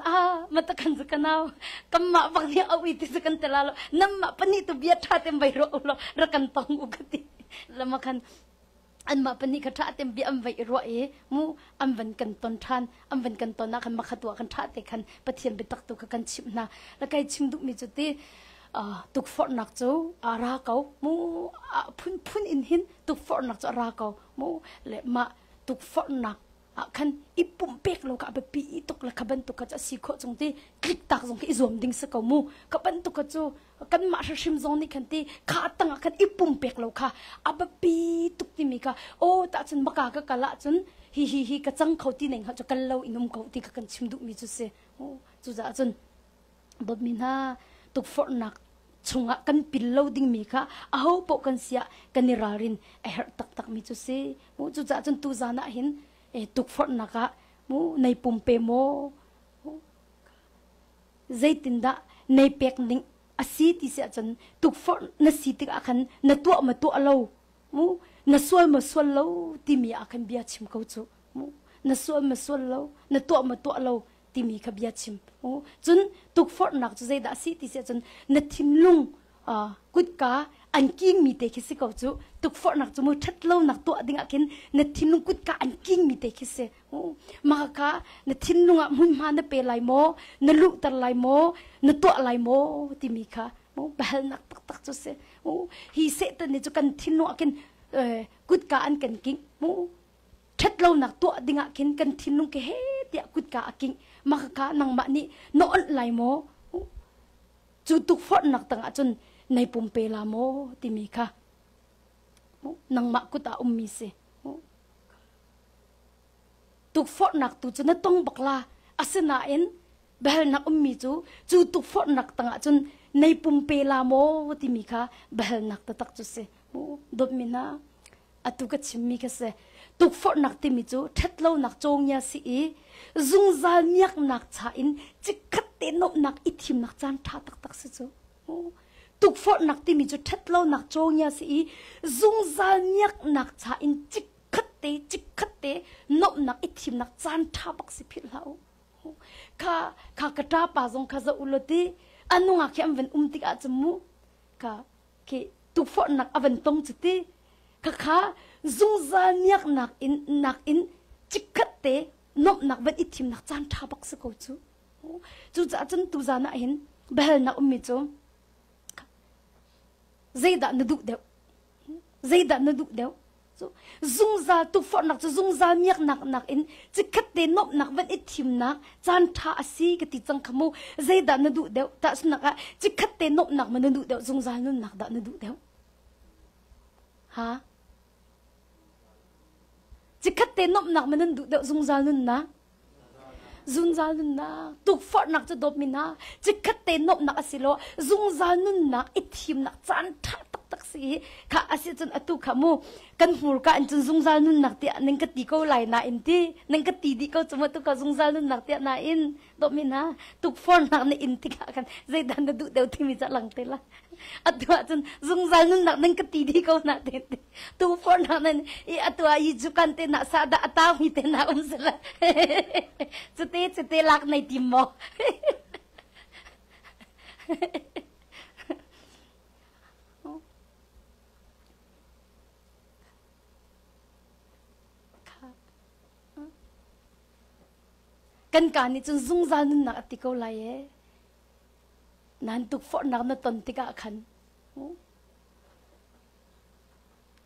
matakan za kanao kamma bakni awi ti sa kan talalo namma pani to biya tha tem bai ro lo rakan tong u ka te lamakhan an ma pani ka tha tem bi am vai ro mu am van kan ton than am van kan ton na kan makhatwa kan tha te khan pathian bi tak tu ka kan chim na la kai chim du mi chu te tuk for nak chu ara kau mu phun in hin tuk for nak chu ara kau mu le ma tuk for nak khan ipum pek lo ka be pi tuk la khaban tuk ka cha si kho chung ti klik tak jong ki izom ding sa kau mu kaban tuk ka chu kan ma shim zong ni khan ti kha tang khan ipum pek lo kha aba pi tuk ti mi ka o ta chun maka ka kala chun hi ka chang khau ti neng ha chu kan lo inum khau ti ka kan chim du mi chu se chu za chun bob min ha tuk for nak chunga kan pillo ding mi kha aho po kan sia kanirarin her tak mi chu se mu chu cha chun tu zana hin tuk for naka mu nei pumpe mo zaitinda nei pek ning asi ti sia chan tuk for na si ti akhan na tu ma tu alo mu na sual ma sual lo ti mi akhan bia chim ko chu mu na sual ma sual lo na tu ma tu alo ti mi kha bia chim chun tuk for nak chu zaida si ti sia chun na thin lung kut ka an king mi te khisi ko chu tuk for nak chu mu that lo nak to ding akin na thin lung kut ka an king mi te khise ma ka na thin lung a mun ma na pe lai mo na lu tar lai mo na to lai mo ti mi kha mo bal nak tak chu se hi se ta ni chu kan thin lung akin kut ka an kan king mo that lo nak to ding akin kan thin lung ke he tia kut ka aking makaka nang ma ni noon lai mo chu tuk for nak tang achun nei pumpe la mo ti mi kha nang ma kuta ummi se tuk for nak tu chu na tong bakla asena en bel nak ummi chu tuk for nak tang achun nei pumpe la mo ti mi kha bel nak ta tak chu se dot mina atu ka chimmi ka se tuk for nak ti mi chu thatlo nak chong ya si zung zal nyak nak cha in chikhat te no nak ithim nak chan tha tak tak se chu ตุกฟอนักที่มีจุดทัดเล่านักโจงยาสีซุงซาเนียกนักชาอินจิกขัดเตจิกขัดเตนบนักอิทิมนักจานท่าบักสิพิลาวข้ากระตาป่าจงข้าจะอุลตีอันนุ่งอาเขียมเป็นติกอาจมูข้าตุกฟอนักอเวนตงจุดตีข้าซุงซาเนียกนักอินจิกขัดเตนบนักเป็นอิทิมนักจานท่าบักสิโกจูจะจนตูจานะเห็นเบลนักมิโจZayda naduk deu, Zayda naduk deu. So zungza tu for nak zungza miak nak in jikat de nop nak van itim nak chan tha asi kati chang khamu Zayda naduk deu ta sunaka jikat de nop nak man naduk deu zungza nun nak da naduk deu. Ha? Jikat de nop nak man naduk deu zungza nun na. Zungza nun na tuk for nak cho dop mina jikat te nop nak asilo zungza nun nak itim nak chan tha tak si kha asi chun atu khamu kan hur ka an chun zungza nun nak te neng ka ti ko lai na in ti neng ka ti di ko chuma tu ka zungza nun nak te na in dop mina tuk for nak ne in ti ka kan zai dan du deu ti mi cha lang te la atwa chun zungza nun nak neng ka ti di ko na te tuk for nak nen I atwa I jukan te na sa da ata mi te na sala Chute lak nai tim mo kan ka ni chun zung za nun na ati ko lai e nan tuk for nak na ton ti ka khan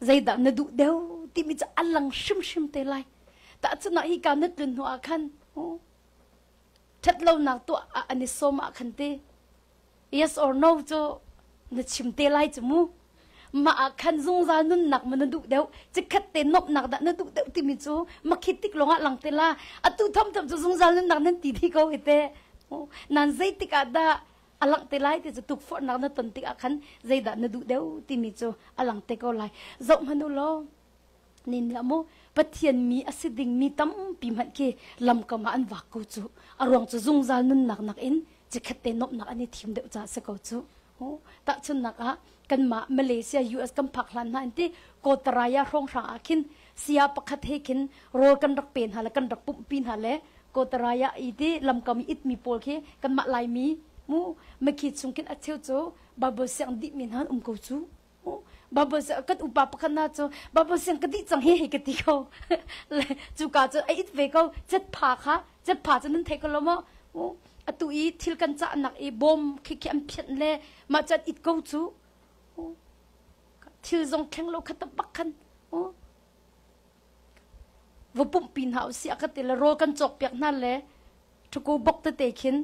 zaida na du deu ti mi cha alang shim te lai ta chuna hi ka na tun ho khan Thật lâu nạc tụa anh xôm ạ khăn tê Yes or no cho Nó chìm tê lai chứ mu Mà khăn dung ra nun nạc mà nó đụ đéo Chứ khát tê nộp nạc đã nó đụ đéo tìm mình chú Mà khi tích lòng ạ lăng tê la À tụ thâm thâm cho dung ra nun nạc nên tí thi câu hề tê Nàn dây tích ạ đa À lăng tê lai thì cho tục phọt nạc nó tuần tích ạ khăn Dây đã nó đụ đéo tìm mình chú À lăng tê câu lại Rộng hơn đâu lo Nên là mô Bất thiền mi asiding mi tâm bìm hẳn kê Lâm cầm mà ăn vạc câu chú À ruộng chú dung ra nun nạc in Chỉ khát tê nộp nạc anh thìm đệu trả sẽ câu chú Ta chân nạc á Kan ma Malaysia US kan phaklan na inti ko taraya rong ra akin sia pakhat he kin rol kan rak pen hala kan rak pum pin hale ko taraya iti lam kam it mi pol khe kan ma lai mi mu maki chung kin atheu cho babo sang di min han ko chu babo sa kat upa pakhat na cho babo sang kati chang he kati ko le chu ka cho it ve ko chet pha kha chet pha chan the ko lo mo atu I thil kan cha nak e bom khi khi am phian le ma chat it ko chu Thiêu dòng khen lâu khát bắc khăn Vô bụng pin hảo xịa khát là rô căn chọc bẹc na lẽ Cho cô bọc tới tế khiến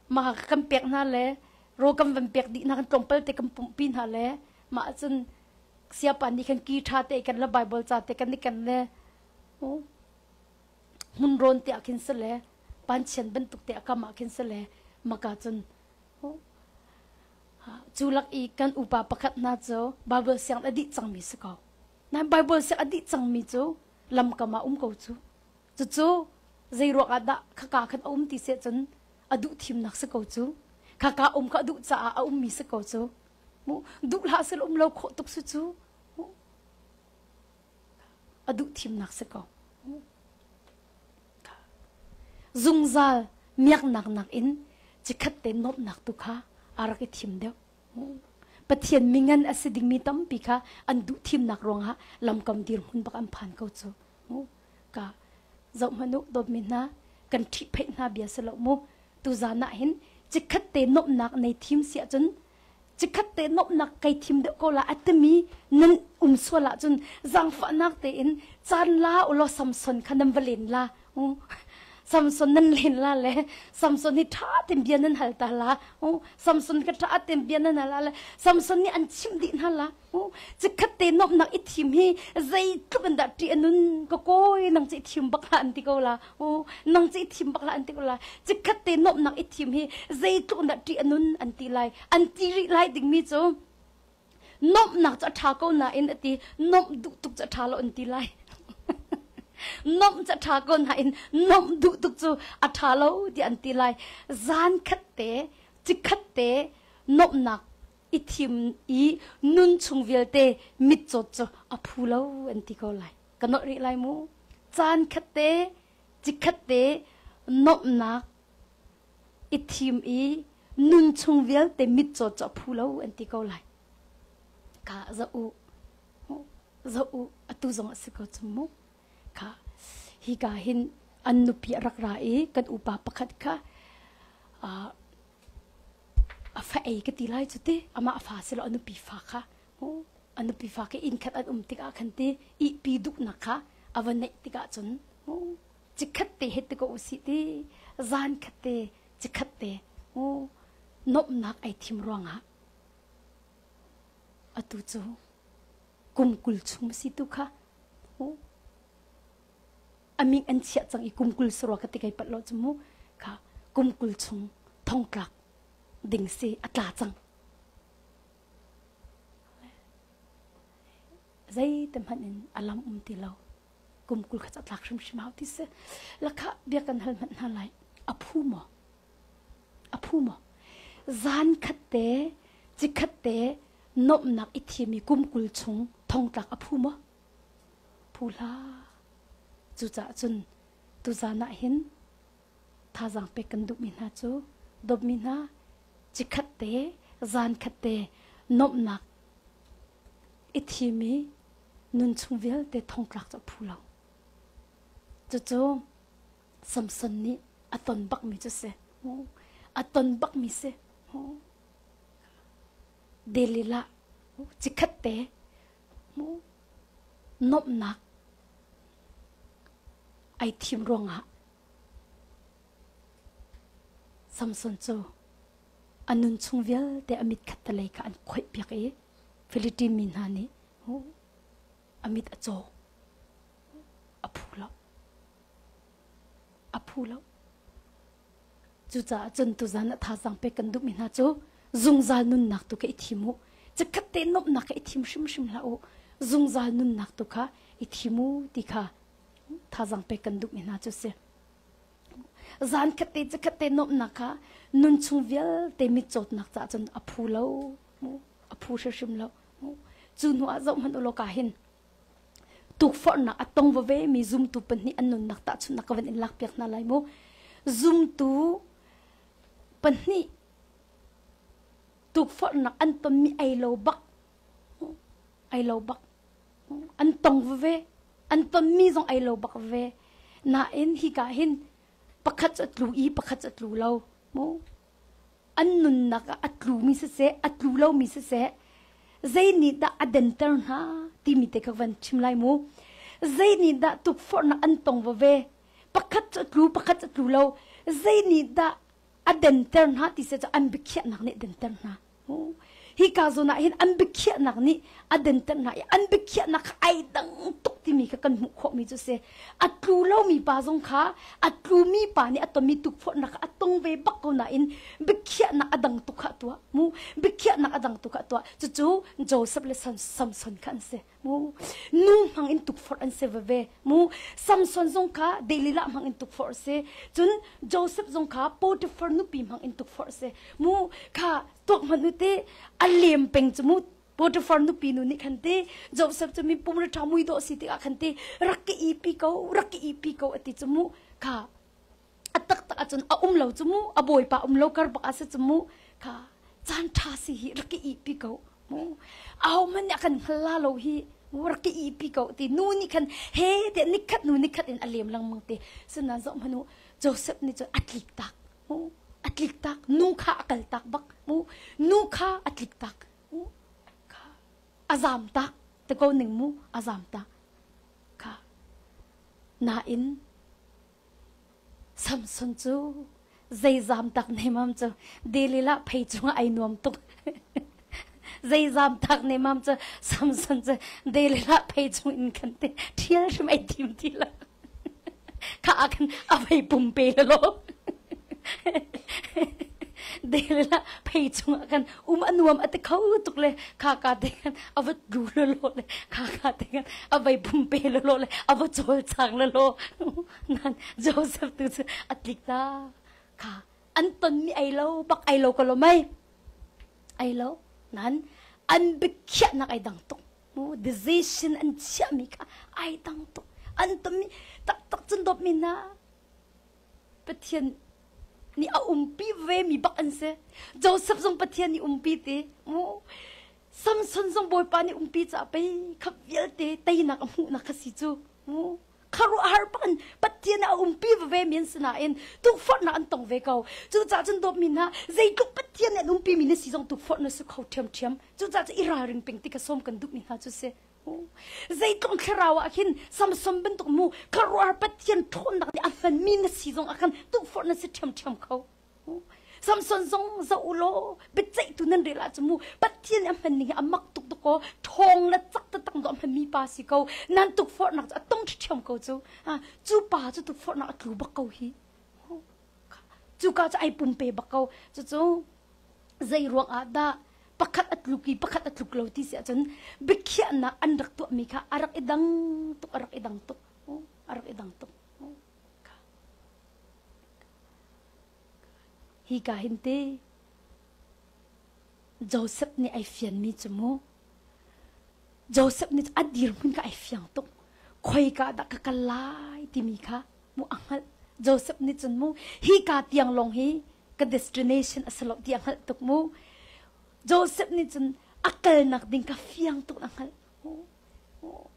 Mà căn bẹc na lẽ Rô căn vần bẹc đi na căn trông bẹc tế căn bụng pin hả lẽ Mà chân xịa bản đi căn kỳ tra tế căn là Bible cha tế căn đi căn lẽ Hôn rôn tế khiến sơ lẽ Bản chân bên tục tế cả mà khiến sơ lẽ Mà cả chân chú lắc I kan upa pakhat na cho Bible siang adi chang mi sako na Bible siang adi chang mi cho lam kama ko chu zero ada khaka khan ti se chun adu thim nak sako chu khaka ka du cha mi sako chu mu du la sel lo kho tuk su chu adu thim nak sako zungzal miak nak in chikhat te nop nak tu kha ara ke thim deu pathian mingan asiding mi tam pika an du thim nak rong ha lam kam dir hun bak am phan ko chu ka zom hanu dop min na kan thi phe na bia selo mu tu za na hin chikhat te nop nak nei thim sia chun chikhat te nop nak kai thim de ko la atmi nan sola chun zang fa nak te in chan la ulo samson khanam valin la Samson nan len la le Samson ni tha tem bian nan hal ta la Samson ka tha tem bian nan la Samson ni an chim din hala chikhat te nop nak ithim hi zai thuban da ti anun ko koi nang chi thim bak la an ti ko la nang chi thim bak la an ti ko la chikhat te nop nak ithim hi zai thuban da ti anun an ti lai an ti ri lai ding mi cho nop nak cha tha ko na in ati nop du tuk cha tha lo an ti lai Nop cha tha ko na in nop du tuk chu a tha lo di an ti lai zan khat te chi khat te nop nak อิทิมอีนุนชุงเวลเตมิดจดจ่อพูเลวอันที่เขาไล่กันนอริไลมูจานขัดเตจิขัดเตนบนักอิทิมอีนุนชุงเวลเตมิดจดจ่อพูเลวอันที่เขาไล่กะจะอูอตุจงสิกจมูกะฮิกาหินอันนุปีรักรายกันอุปาปขัดค่ะฟ้าเอกตีไล่จุดที่อามาฟ้าเสลอนุปีฟ้าค่ะอนุปีฟ้าก็อินขัดอันติกาคันตีอีปีดุนักค่ะอวันนี้ติกาจนจิขัดเตะเหตุก็อุสิตีจานขัดเตะจิขัดเตะนบนักไอทิมรวงอ่ะอตุจูกุมกุลชุมสิตุค่ะอามิงอันเชียจังอีกุมกุลสระกติกาปัดโลจมูค่ะกุมกุลชุมทองกลักดิ่งเสียอัตลาจังใจเต็มหันอารมณ์ที่เรากุมกุลขจัดหลักชิมชิมเอาที่เสแล้วค่ะเบียกันหันมันอะไรอภูมจานขัดเตจิขัดเตนบนักอิทีมีกุมกุลชงทองกลักอภูมพูลาจุจ่าจุนตุจานะเห็นท่าจังเป็กันดุมินาจูดบมินาจิขัดเตจานขัดเตนบนักอิทีมีนุนชุงเวลเตทองกลักจะพูเราจู่ๆสัมสันนี้อัตนบักมีจะเสอัตนบักมีเสเดลิละจิขัดเตนบนักไอทีมรองอะสัมสันโจอันนุนชุงเวลเตอมิดขัดตะเลยค่ะอันคอยเปียกฟิลิปปินส์มินฮานี่อมิดอโจอพูแล้วจุจ่าจนตุจานะท่าสังเปกันดุมินฮาโจซุงซานุนนักตุกะอิทิมุจะขัดเตนบนักอิทิมชิมละโอซุงซานุนนักตุกะอิทิมุติค่ะท่าสังเปกันดุมินฮาโจเสจานขัดเตจะขัดเตนบนักค่ะนุนชุงเวลเตมิจดนักจ่าจนอพูแล้วอพูชิมแล้วจูนหัวจะมันโลกาเห็นตุกฝนนักตรงเวมีซุ่มตุปนี่อันนุนนักตาชุนนักวันอินลักเปียกนั่นไรโมซุ่มตุปนี่ตุกฝนนักอันตมีไอโลบักอันตรงเวอันตมีจงไอโลบักเวน่าเอ็นฮิกาเห็นปักขัดจัดลูอีปักขัดจัดลูเราโมอันนุนนักอัดลูมีเสอัดลูเรามีเสใจนี่ดาอเดนเตอร์นะที่มีเด็กวันชิมไลมูใจนี่ดาตุกฝนอันตรงเวปักขัดจัดลูเราใจนี่ดาอเดนเตอร์นะที่เสจะอันบิเคียนักเนี่ยเดนเตอร์นะฮิกาโซนะเห็นอันบิเคียนักนี่อเดนเตอร์นะอันบิเคียนักไอดังตุกที่มีกันมุขมีจะเสอัดลูเรามีปาจงขาอัดลูมีปานี่อัตมีตุกฝนนักอัดตรงเวบักเขาหน้าอินบิเคียนักอดังตุกขตัวมูบิเคียนักอดังตุกขตัวจู่โจเซฟเลซัมซอนกันเสมูนุ่งมังอินตุกฝนอันเซเวมูซัมซอนจงขาเดลิละมังอินตุกฝนเสจนโจเซฟจงขาโปติฟอร์นุปีมังอินตุกฝนเสมูขาตัวมนุษย์เตอเลียมเป็งจมูกโปรตุฟอร์นุปีนุนี่คันเตโจเซฟจะมีปุ่มระทามุยโดสิติอาคันเตรักอีปีเกาอติจมูกค่ะอัตตักจนเหลาจมูกอบอยปะเหลากระบักอาศัยจมูกค่ะจานทาสิรักอีปีเกาเอามันอยากกันฮลาโลฮีรักอีปีเกาตินูนี่คันเฮเดนิคัดนูนี่คัดอินอเลียมลังมังเตสนาจอมนุโจเซฟนี่จะอัตลิกตักนูข้าอักลตักบักนูข้าอัตลิกตักอาจามตักแต่ก็หนึ่งมูอาจามตักค่ะนาอินสัมสนจูใจจามตักในมัมจูเดลิละเพยจงไอหนวมตุกใจจามตักในมัมจูสัมสนจูเดลิละเพยจงอินกันเตเทียนใช่ไหมทีมทีละข้ากันเอาไปปุ่มเปย์แล้วเดลิละเพยจงกันอันวมอัตเขาตุกเลยข้ากาเตกันเอาไปดูเลยเลยข้ากาเตกันเอาไปปุ่มเปย์เลยเอาไปโจลจังเลยนั่นโจเซฟตุสอัตลิกตาค่ะอันตนมีไอโลบักไอโลก็รู้ไหมไอโล นั้นอันบิเขียนักไอดังตุโอ้ decision อันเชื่อมีค่ะไอดังตุอันตัวมีตักจนดบมีนะปะเทียนนี่เอาปีเวมีบักอันเสโจเซฟทรงปะเทียนนี่ปีเตโอ้ซัมซุนทรงบอยปานี่ปีจะไปขับเวลเตไตนักอมูนักสิจูโอ้คารุอาร์ปันปะเทียนเอาปีเวมีนสนาเอ็นทุกฟอดน่ะอันตงเวเกาจูจ่าจนดบมีนะใจทุกปะเทียนเนี่ยปีมีนสิทรงทุกฟอดน่ะสุเขาเทียมจูจ่าจะอิราริงเป็งติกส้มกันดุมีนะจูเซใจตรงคาราวะคินซัมซุนเป็นตุกมูคารุอาร์ปะเทียนทนนักเนี่ยอันมันมีนสิทรงอากันทุกฟอดน่ะสิเทียมเขาซัมซุนทรงจะอุโลเบ็ดใจตุนันเรล่าจมูปัจเจียนอันมันนี่อันมักตุกตุกก็ทองและจักตะตังดอมมันมีภาษีเขานั่นตุกฟอนักจะต้องเชื่อมเขาจูป่าจะตุกฟอนักถูบักเขาฮีจูก็จะไอปุ่มเปบักเขาจูใจรวงอาดาปักขัดอัดลุกีปักขัดอัดลุกเราที่เสียจนบิเขียนนะอันรักตัวมีค่ะอารักอีดังตุกอารักอีดังตุกอารักอีดังตุกฮีกาหินเตโจเซฟนี่ไอเฟียนมีจมูโจเซฟนี่อดีตมันก็ไอเฟียงตุกคอยกาดักกันลายที่มีค่ะมูอังฮัลโจเซฟนี่จมูฮีกาเตียงลงฮีกับ destination อสลบเตียงฮัลตุกมูโจเซฟนี่จนอักลนักดิ่งกับเฟียงตุกอังฮัล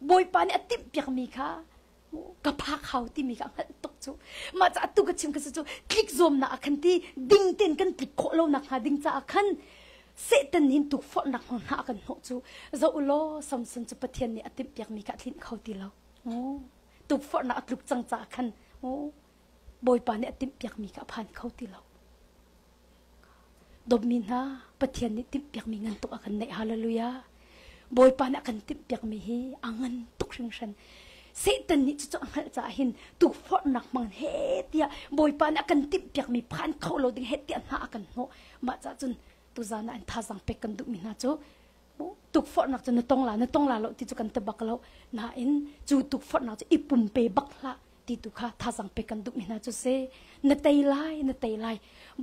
บอยปานี่อติมเปียกมีค่ะกับพาเขาที่มีการตกจูมาจากตุกชิมกันจูคลิกโซมนะอันที่ดิ่งเต้นกันติดโคโลนักหาดิ่งจากอันเสตันหินตุกฟอนนักหัวหน้ากันหกจูจะอุโลสัมสันจุปเทียนนี่อติมเปียกมีการทิ้งเขาตีเราตุกฟอนนักตุกจังจากันบอยปานี่อติมเปียกมีการผ่านเขาตีเราดมมีนะปเทียนนี่ติมเปียกมีเงินตุกอันในฮาเลลูยาบอยปานี่กันติมเปียกมีฮีอังเงินตุกชิงชันเสตันนี่จะอังจะหินตุกฟอนักมันเฮตียบอยปานอากันติบเปียกมีพันเขาเราดึงเฮตียน่าอากันโนมาจากจนตุจานะอันท่าสังเป็กกันดุมินาจูตุกฟอนักจนตรงลาเราที่จุกันตะบักเราน่าอินจูตุกฟอนักจะอิปุ่มเปบักละที่ตุค่ะท่าสังเป็กกันดุมินาจูเซนเตยไล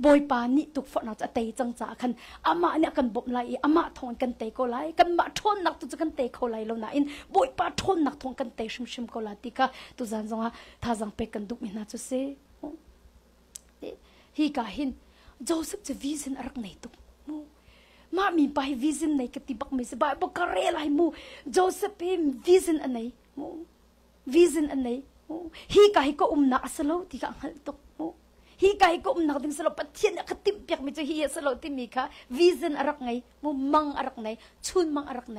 บอยปานี่ตุกฟอนักจะเตยจังจ้าคันอามาเนี่ยกันบบไลอามาทอนกันเตยก็ไลกันมาทอนนักตุจกันเตยเขาไลเราน่าอินบอยปาทอนนักทอนกันเตยชิมก็ลาติค่ะตุจานจงท่าสังเป็กกันดุมินาจูเซฮีกาหินโจเซฟจะวิสันรักในตุกมามีไปวิสันในกติบักไม่สบายบอกกระเรไรมูโจเซฟเห็นวิสันอันไหนวิสันอันไหนฮีกาฮิก็นักสโลที่กังหัลตุกฮีกาฮิก็นักดึงสโลปัจเจียนกติมเปียกไม่จะฮีสโลที่มีค่ะวิสันรักไงมังรักไหนชุนมังรักไหน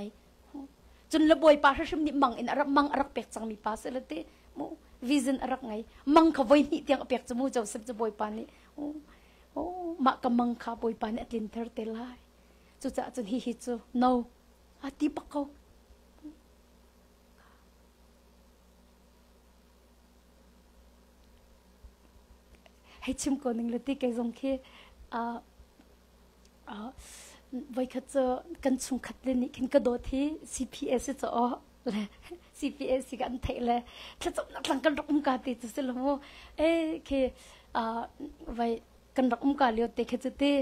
จนละบอยปาชิมนี่มังอินรักมังรักเปียกจังมีปาสละเตวิสันรักไงมังขวายนี่เตียงเปียกจมูกโจเซฟจะบอยปานี่มากำมังขาบอยปานี่ลินเทอร์เตลายจุดจะจนฮีจู no อาทิปักเขาให้ชิมก่อนหนึ่งเลยที่แกส่งแค่ไว้ขัดเจอกันชุงขัดเลยนี่กันกระโดดที่ CPS จะอ๋อเลย CPS กันไทยเลยถ้าจะนักหลังกันรักมุกาติจะสิละโมแค่ไว้กันรักมุกาเลี้ยวเตะแค่จะเตะ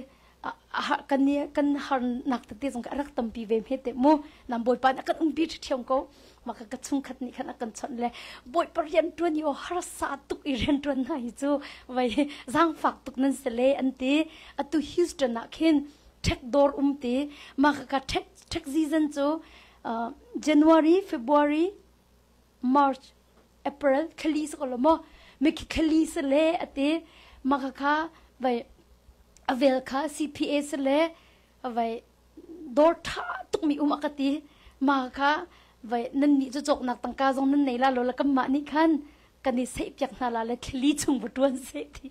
กันเนี่ยกันหันนักเตะส่งกันรักตั้มปีเวมเฮเตะโมนำบอยปานกันปีที่เที่ยวเขามากันชุงขัดนี่กันกันชนเลยบอยปเรียนตัวนี้ฮาร์สาตุกอีเรียนตัวไหนจูไว้ร่างฝักตุกนั้นเสลอันตีตุฮิวสตันนักเห็นเทคดอร์ตีมากันเทคซีซันจู January February March April คลีสก็ละมั้งไม่คิดคลีสเล่อันตีมากันไว้เวลค่ะ CPS เล่ไว้ดอร์ท่าตุกมีอุมากตีมาค่ะไว้นั่นนี่จะจกนักตั้งกาจงนั่นไหนล่ะเราละก็มานี่คันกันนี่เสียบจากนาลาเลยคลีจงบทวนเสียที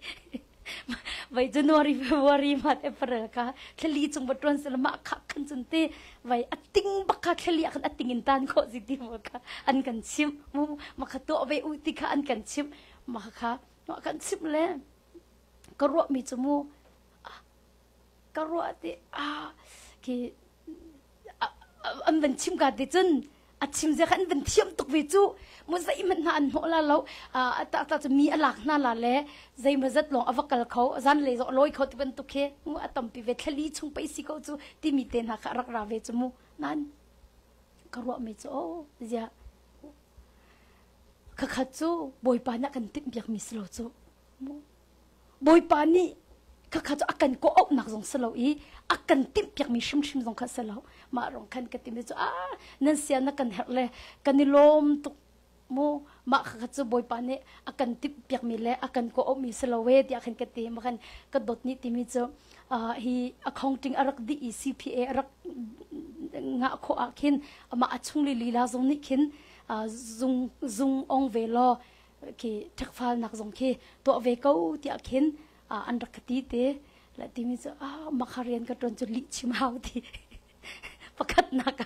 ไว้ January February March April ค่ะคลีจงบทวนเสร็จมาขักขันจนเตไว้อัดติงบักค่ะคลีอันอัดติงอินตันโคสิทีมาค่ะอันกันชิมมาค่ะตัวไปอุติค่ะอันกันชิมมาค่ะมากันชิมเลยก็รัวมีจมูกก็รัวที่คืออันเป็นชิมกันที่จน อัดชิมจะขันเป็นเทียมตุกวิจูมุใจมันนานหมดแล้วตาจะมีหลักนั่นละแหละใจมันจะลงอวกาศเขาจันเลยจะลอยเขาที่เป็นตุกเขมูอัตมปีเวทลีชุ่งไปสิเขาจูที่มีเต็นหักรักราเวจมูนั่นก็รู้ไม่จูจะข้าจูบอยปานักกันติดเบียกมิสโลจูบอยปานี่ข้าจูอากันก็เอาหนักสงสลอีอากันติดเบียกมิชิมสงข้าสลมารองคันกันติดมิจูนั่นเสียนักกันเฮเลยกันนิลมตุกมูมาข้าจูบอยปานี่อากันติดเบียกมิเลยอากันก็เอามิสโลเวที่อากันกันติมากันกระโดดนี่ติมิจูฮีaccountingอารักดี CPA อารักงะโคอาคินมาอัดชุงลีลาทรงนี้คินzung ong ve lo ki thakfal nak zong ki to ve ko ti akhin an rakati te la ti mi cha makharian ka ton chu li chim hau ti pakat na ka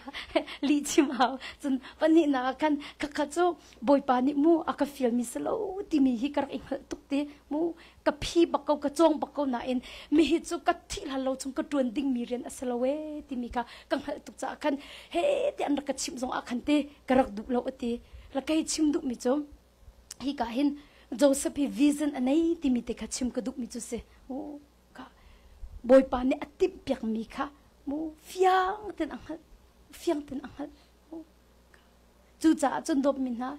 li chim hau chun pani na kan ka chu boy pa ni mu aka fil mi slo ti mi hi kar ing tuk te mu ka phi bakau ka chong bakau na in mi hi chu ka thil halo chung ka tuan ding mi ren aslowe ti mi ka kang hal tuk cha kan he ti an ka chim zong akhan te karak du lo ati la kai chim du mi chom hi ka hin Joseph hi vision anai ti mi te ka chim ka du mi chu se o ka boy pa ni atip pyak mi kha mu fiang ten anghal chu cha chun dop min na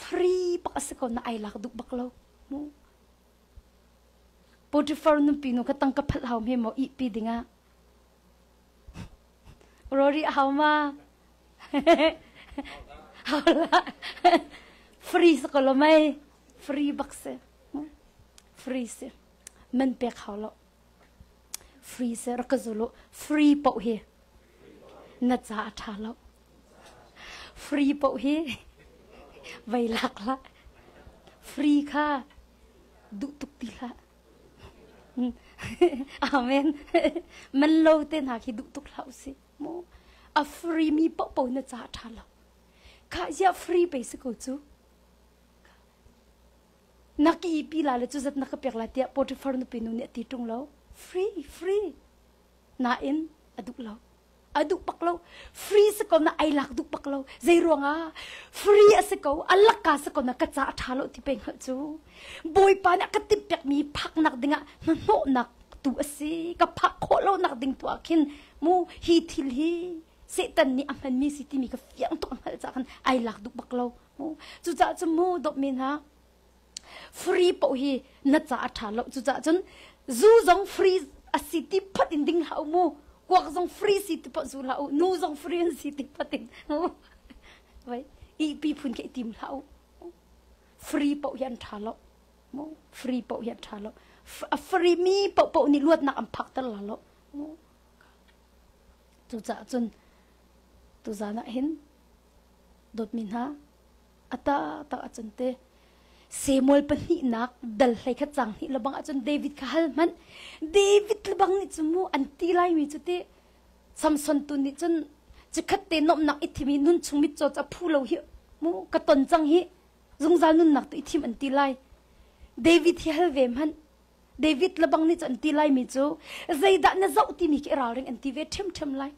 free pak asako na ai lak duk baklo mu Potiphar nu pinu ka tang ka phal haw me mo I pi dinga Rory hawma hawla free sakolo mai free bakse free se men pek hawlo free se rakazolo free pau he na cha thalo free pau he vai lak la free kha du tuk ti la amen man lo ten ha ki du tuk lau se mo a free mi pau pau na cha thalo kha ya free pe se ko chu naki pi la le chu zat nak pek la tia Potiphar nu pinu ne ti tung lo free na in aduk lo aduk paklo free se ko na ai lak duk paklo zai ronga free ase ko alaka se ko na ka cha thalo ti peng chu boy pa na ka tip pek mi phak nak dinga na no nak tu ase ka phak kho lo nak ding tu akin mu hi thil hi se tan ni aman mi si ti mi ka fiang to hal cha kan ai lak duk paklo chu cha chu mu dop min ha free po hi na cha thalo chu cha chun zu zong free a city phat in ding hau mu kwak zong free city pa zu lau nu zong free city patin vai I pi phun ke tim lau free po yan thalo mo free po yan thalo free mi po ni luat nak am phak tal lo tu cha chun tu za na hin dot min ha ata ta achun te Samuel pani nak dal hlai kha chang hi labang achun David kha hal man David labang ni chumu anti lai mi chute Samson tu ni chun chikhat te nom nak ithimi nun chungmi cho cha phulo hi mu ka ton chang hi zungzal nun nak tu ithim anti lai David hi hal ve man David labang ni chan ti lai mi chu zaida na zau ti mi ke rawring anti ve them lai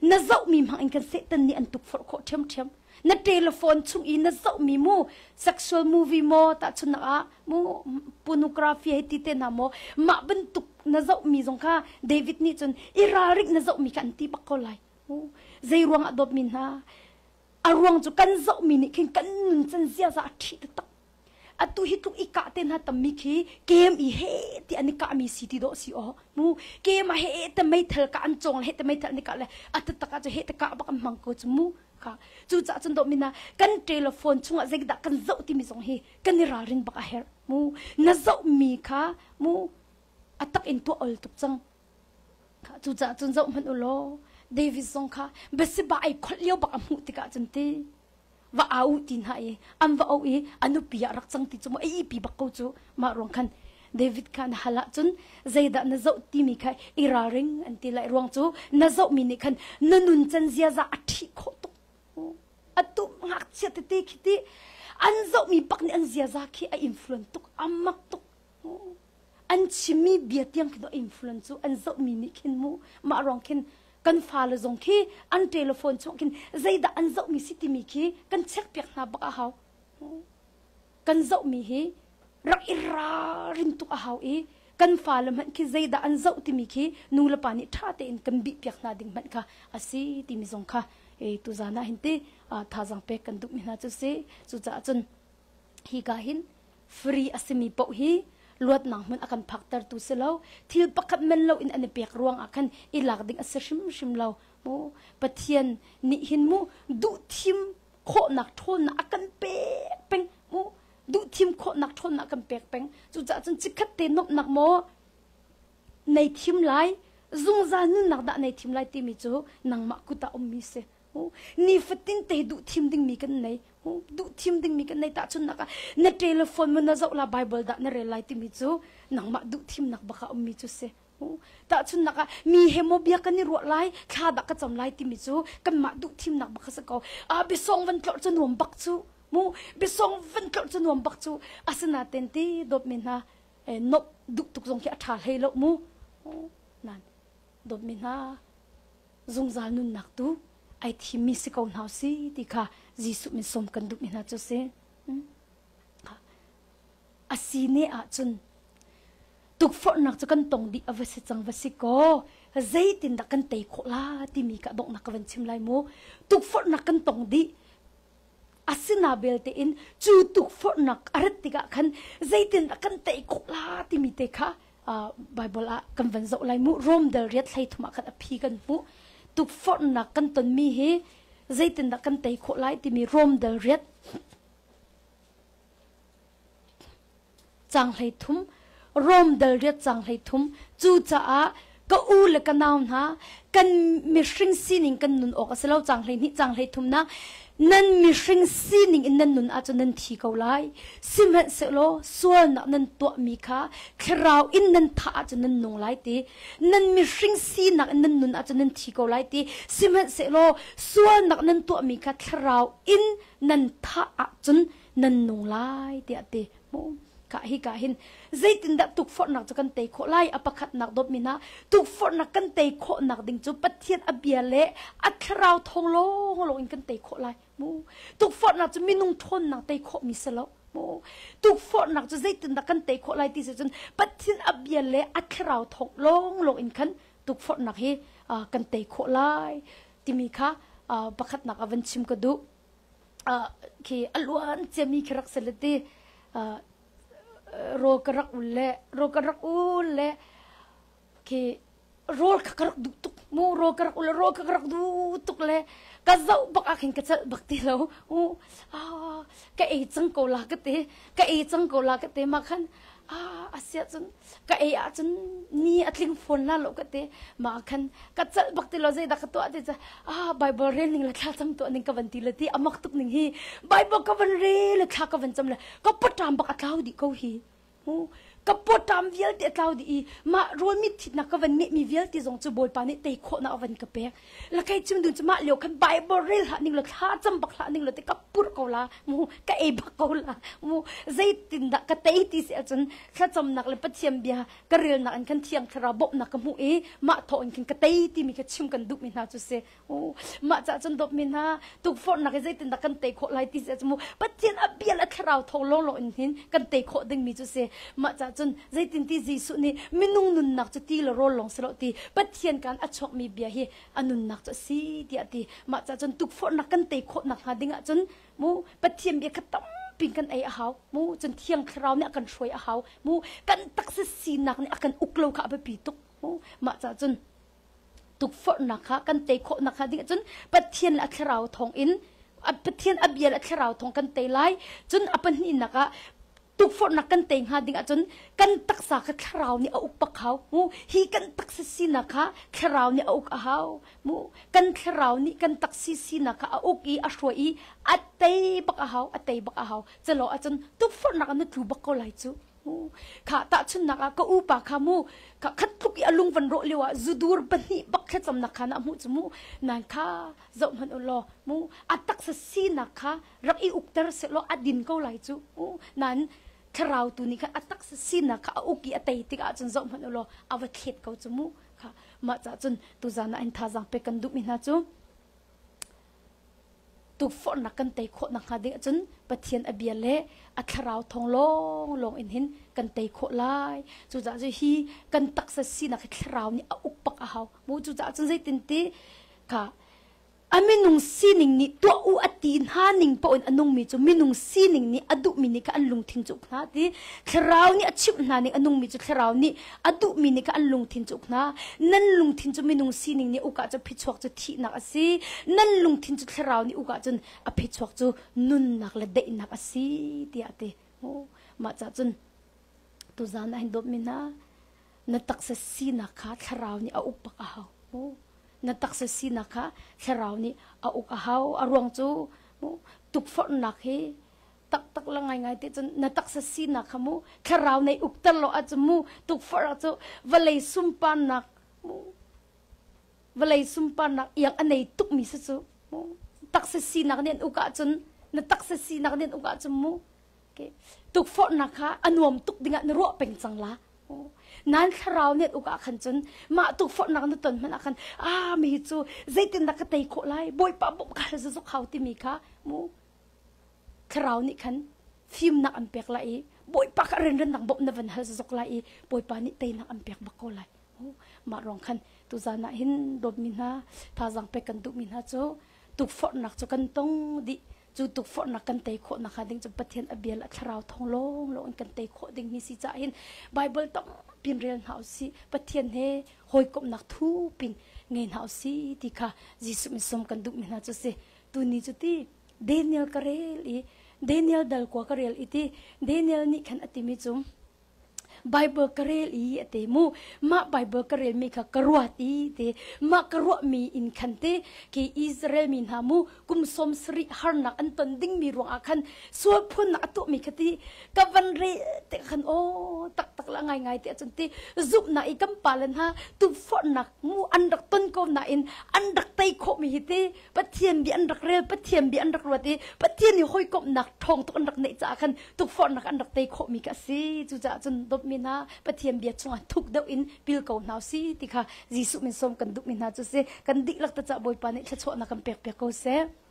na zau mi mang in kan se tan ni an tuk for kho them na telephone chung in na zau mi mu sexual movie mo ta chuna mu pornography he ti te na mo ma ban tuk na zau mi zong kha David ni chun irarik na zau mi kan ti bakko lai zai ruang adop min ha arwang chu kan zau mi ni khin kan nun chan zia za thi ta atu hi tu ika ten ha tam mi khi kem I he ti ani ka mi si ti do si o mu kem he ta mai thal ka an chong he ta mai thal ni ka le at ta ka he ta ka ba kam mang ko chu mu chu cha chun do mina kan telephone chunga zeg da kan zau ti mi zong hi kan ra ring ba her mu na zau mi kha mu atak in to ol tuk chang kha chu cha chun zau man ulo David zong kha besi ba ai khol leo ba mu ti ka chun ti wa au tin ha e am wa au e anu pia rak chang ti chu mo ai pi ba ko chu ma rong khan David khan hala chun zaida na zau ti mi kha ira ring anti lai rong chu na zau mi ni khan nanun chan zia za athi kho to atu ngak che te khiti an zau mi pak ni an zia za khi a influence tuk amak tuk an chimi bia tiang ki do influence chu an zau mi ni khin mu ma rong khin กันฟ้าละจงขี้อันเทเลโฟนชงกินใจด่าอันเจ้ามีสิติมีขี้กันเช็คเปียกนาบักเอากันเจ้ามีฮีรักอิรารินตุกเอาอีกันฟ้าละมันขี้ใจด่าอันเจ้าติมีขี้นูละปานิท่าเตอินกันบีเปียกนาดิ่งมันค่ะอาศัยติมีจงค่ะตุจานาหินเตท่าจังเป็กกันดุมินาจุเสจุจ่าจนฮีกาหินฟรีอาศัยมีปกฮีลวดหนังมันอาการพักตัดตุเสลาทิลปักมันเราอินอันเปียกรวงอาการอิลักดิ่งอาศัยชิมเราโมปะเทียนนิหินมูดุทิมโคนักทนอาการเป๊กเป็งโมดุทิมโคนักทนอาการเป๊กเป็งจุจ่าจนจิกัดเตนบนักโมในทิมไลซุงจานุนักดะในทิมไลติมิจูนังมักกุตาอมมิเสนี่ฟัดตินเตดุทิมดิ่งมีกันไหนดุทิมดิ่งมีกันไหนตาชุนนักในเทเลโฟนมันน่าจะเอาไบเบิลดะในเรลัยติมิจูนังมักดุทิมนักบักอมมิจูเสตาชุนนักมีเฮโมเบียกันนี่รัวไลข้าดักกระจำไลติมิจูกันมักดุทิมนักบักสกอบิซองวันกลอจะนวมบักจูบิซองวันกลอจะนวมบักจูอาสนาเต็นตีดบมินานบดุตุกจงที่อัฐาให้ลกนั่นดบมินาจงจานุนนักตูไอที่มีสิกอนเฮาสิที่ค่ะจีสุมิสมกันดุมินาจุเสอาศีเนอาจุนตุกฝนนักจะกันตรงดีอวสิจังวสิโกใจตินดักกันเตะโคลาที่มีกระดกนักวันชิมไลโมตุกฝนนักกันตรงดีอาศินาเบลเตอินจูตุกฝนนักอารติกะขันใจตินดักกันเตะโคลาที่มีเตะค่ะไบเบิลอะกันวันโซไลโมโรมเดลเรียดไลทุมากันอภิกันมูตุกฝนนักกันตนมีเฮใจตินดักกันเตะโคลาที่มีโรมเดลเรียดจังไลทุมรวมเดลเรียจังไลทุมจูจ้าก็อูเลกันนาวนะกันมีสิ่งสิ่งกันนุนออกสิเราจังไลนี่จังไลทุมนะนั่นมีสิ่งสิ่งนั้นนุนอาจจะนั่นทีเขาไลสิเมเสโลส่วนนั้นตัวมีค่ะคราวอินนั้นท่าอาจจะนั่นนงไลตีนั่นมีสิ่งสิ่งนั้นนุนอาจจะนั่นทีเขาไลตีสิเมเสโลส่วนนั้นตัวมีค่ะคราวอินนั้นท่าอาจจะนั่นนงไลตีอะตีกะฮิกะหินใจตินดักตุกฝนนักจะกันเตะโคไลอปคัดนักดบมินะตุกฝนนักกันเตะโคนักดิ่งจูปัดเทียนอเบียเละอัคราวทองโลอินกันเตะโคไลมูตุกฝนนักจะมีนุ่งทนนักเตะโคมิสละมูตุกฝนนักจะใจตินดักกันเตะโคไลที่สุดจนปัดเทียนอเบียเละอัคราวทองโลอินกันตุกฝนนักเฮกันเตะโคไลที่มีค่ะปคัดนักอวันชิมกระดูคืออลวนจะมีครักเสลตีโรกรักอุลเล่โรกรักอุลเล่คือโรกรักดุตุกมูโรกรักอุลโรกรักดุตุกเล่ก็จะบักอาขินก็จะบักตีแล้วก็เอจังโกลากเตะก็เอจังโกลากเตะมาขันอาเซียจนก็เออาจนนี่อัดลิงฝนละโลกเตะมาขันก็จะบักตีเราใจดักตัวเตะจะไบเบิลเรียนหนึ่งละข้าจำตัวหนึ่งกับวันตีละที่อามักตุกหนึ่งฮีไบเบิลกับวันเรียนละข้ากับวันจำเลยก็ปวดตามบักอัดเท้าดิเขาฮีก็ปวดตามเวลที่เราดีมารวมมิตรนักวันนี้มีเวลที่ส่งจะบอยปานิเตะโคนักวันกับเป๊ะแล้วใครจึงดูจะมาเลี้ยวคันไบเบิลเรียนละหนึ่งละข้าจำบักละหนึ่งละแต่ก็ปุดเขาละก็เอบักเขาละใจตินดักก็เตะที่เสียจนข้าจำนักเลยปัจเจียมเบียก็เรียนนักอันคันเทียงคาราบบนักมูมาทออันคันก็เตะที่มีก็ชิมกันดุมินาจุเสมาจากจนดบมินาตุกฝนนักใจตินดักกันเตะโคไลที่เสียจมูปัจเจียนอเบียละคาราวทองโลอินหินกันเตะโคดึงมีจุเสมาจากจนใจตินที่จีสุนี่มินุงนุนนักจะตีละโรลงสลตีปัจเจียนการอัชกมีเบียฮีอนุนนักจะซีที่ตีมาจากจนตุกฝนนักกันเตะโคนักหาดิ่งจนมูปัจเจียนเบียขตั้มปิงกันไอ้หาวมูจนเที่ยงคราวเนี่ยกันช่วยหาวมูกันตักสีนักเนี่ยกันอุกโลกะไปปีตุกมูมาจากจนตุกฝนนักค่ะกันเตะโคนักหาดิ่งจนปัจเจียนละคราวทองอินปัจเจียนอเบียละคราวทองกันเตะไล่จนอปันนี่นักตุกฝนนักกันเตงหาดิ่งจนกันตักสาคคราวนี่เอาอุปปะเขามูฮีกันตักสีนักค่ะคราวนี่เอาอุกเอามูกันคราวนี่กันตักสีนักค่ะเอาอุกอีอาช่วยอัตเตบักเอาอัตเตบักเอาจะรอจนตุกฝนนักนึกถูบักก็ไหลจูข้าตาชุนนักก็อุปะขามูข้าคัดทุกอารมณ์วันโรเลวะจุดูร์บันนี่บักแค่จำนักขานะมูจมูนั่นข้าเจ้ามันอุลอมูอัตตักสีนักค่ะรักอีอุกเตอร์เสลออดินก็ไหลจูนั่นคราวตัวนี้ค่ะอัตตักสีนักค่ะอุกีอัตเตติกาจนเจ้ามันอุลอเอาไว้เข็ดเขาจมูค่ะ ค่ะมาจากจนตุจานะอินทาจังไปกันดุมินาจูตุกฝนนักกันเตยโคนักฮะเด็กจนปะเทียนอเบียเละอัคราวทองลงอินหินกันเตยโคไลจูจ่าจะฮีกันตักเสสีนักคราวนี่อุปปักเอามูจูจ่าจนใจตินตีค่ะอามินุงซีนิงนี่ตัวอูอตีนหานิงปอนอนุงมีจูมินุงซีนิงนี่อดุมินิกอันลุงทิ้งจุกนะที่คราวนี่อชิบนานิงอนุงมีจูคราวนี่อดุมินิกอันลุงทิ้งจุกนะนั่นลุงทิ้งจูมินุงซีนิงนี่อุกาจะพิจวกจะทีนักสินั่นลุงทิ้งจูคราวนี่อุกาจนอพิจวกจูนุนนักละเดนักสิที่อาเตโอ้มาจากจนตุจานะหินดมินะนัตักเสสีนักขาคราวนี่อุปกเอาโอ้นัตักเสสีนักขาคราวนี่อุกเอาอารวงจูตุกฝนนักเฮตักละไงที่จนนัตักเสสีนักขมูคราวในอุกตลอดจมูตุกฝนจูวลัยซุมปานักวลัยซุมปานักอย่างอันไหนตุกมีสจูตักเสสีนักเนี่ยอุกาจนนัตักเสสีนักเนี่ยอุกาจมูตุกฝนนักค่ะอันวมตุกดิ่งอันรัวเป็นจังละนั้นคราวเนี่ยอุกาขันจนมาตุกฝนนักนั่นตนมันอาคันมีจูใจตินนักเตยโคไลบอยป้าบอกกันจะสุขเขาที่มีค่ะมูคราวนี้ขันฟิล์มนักอันเปียกไลบอยป้าก็เรนนักบบนวันเฮจะสุขไลบอยป้านี่เตยนักอันเปียกบักโคไลมารองขันตุจานะหินดบมินาทาจังไปกันตุมินาโจตุกฝนนักจูกันตงดิจูตุกฝนนักกันเตยโคนักดิ่งจะปะเทียนอเบียละคราวทองลงกันเตยโคดิ่งมีสิจ่าหินไบเบิลต้องปินเรียนหาสิปะเทียนเฮหอยกบนักทูปินเงินหาสิที่ค่ะจิสุมิสมกันดุมินาจะเสตุนี้จุดที่เดนิเอลกเรลเดนิเอลดัลกัวกเรลอีที่เดนิเอลนี่ขันอติมิจุมไบเบิลกเรลอีเตมูมาไบเบิลกเรลมีค่ะกรัวตีเตมากรัวมีอินคันเตกีอิสราเอลมีนามูกุมสมสริฮาร์นักอันตันดิ้งมีรวงอาคันส่วนพุ่นนักตุมีคดีกับวันเรเตคันโอตักละไงเตจนตีซุบนาอีกัมปาลันฮะตุฝนนักมูอันดักต้นก็นาอินอันดักไตโคมีเตปะเทียนบีอันดักเรลปะเทียนบีอันดักรัวเตปะเทียนนี่หอยกบนักทองตุอันดักเนจ่าคันตุฝนนักอันดักไตโคมีกะซีจุจ่าจนดบมีนาปะเทียนเบียดชงทุกเดาอินพิลเกาหนาวซีติค่ะจิสุมินสมกันดุมินาจุเซกันดิลักตะจ่าบอยปานิชะชวนักกันเปียกเปียกเขาเซ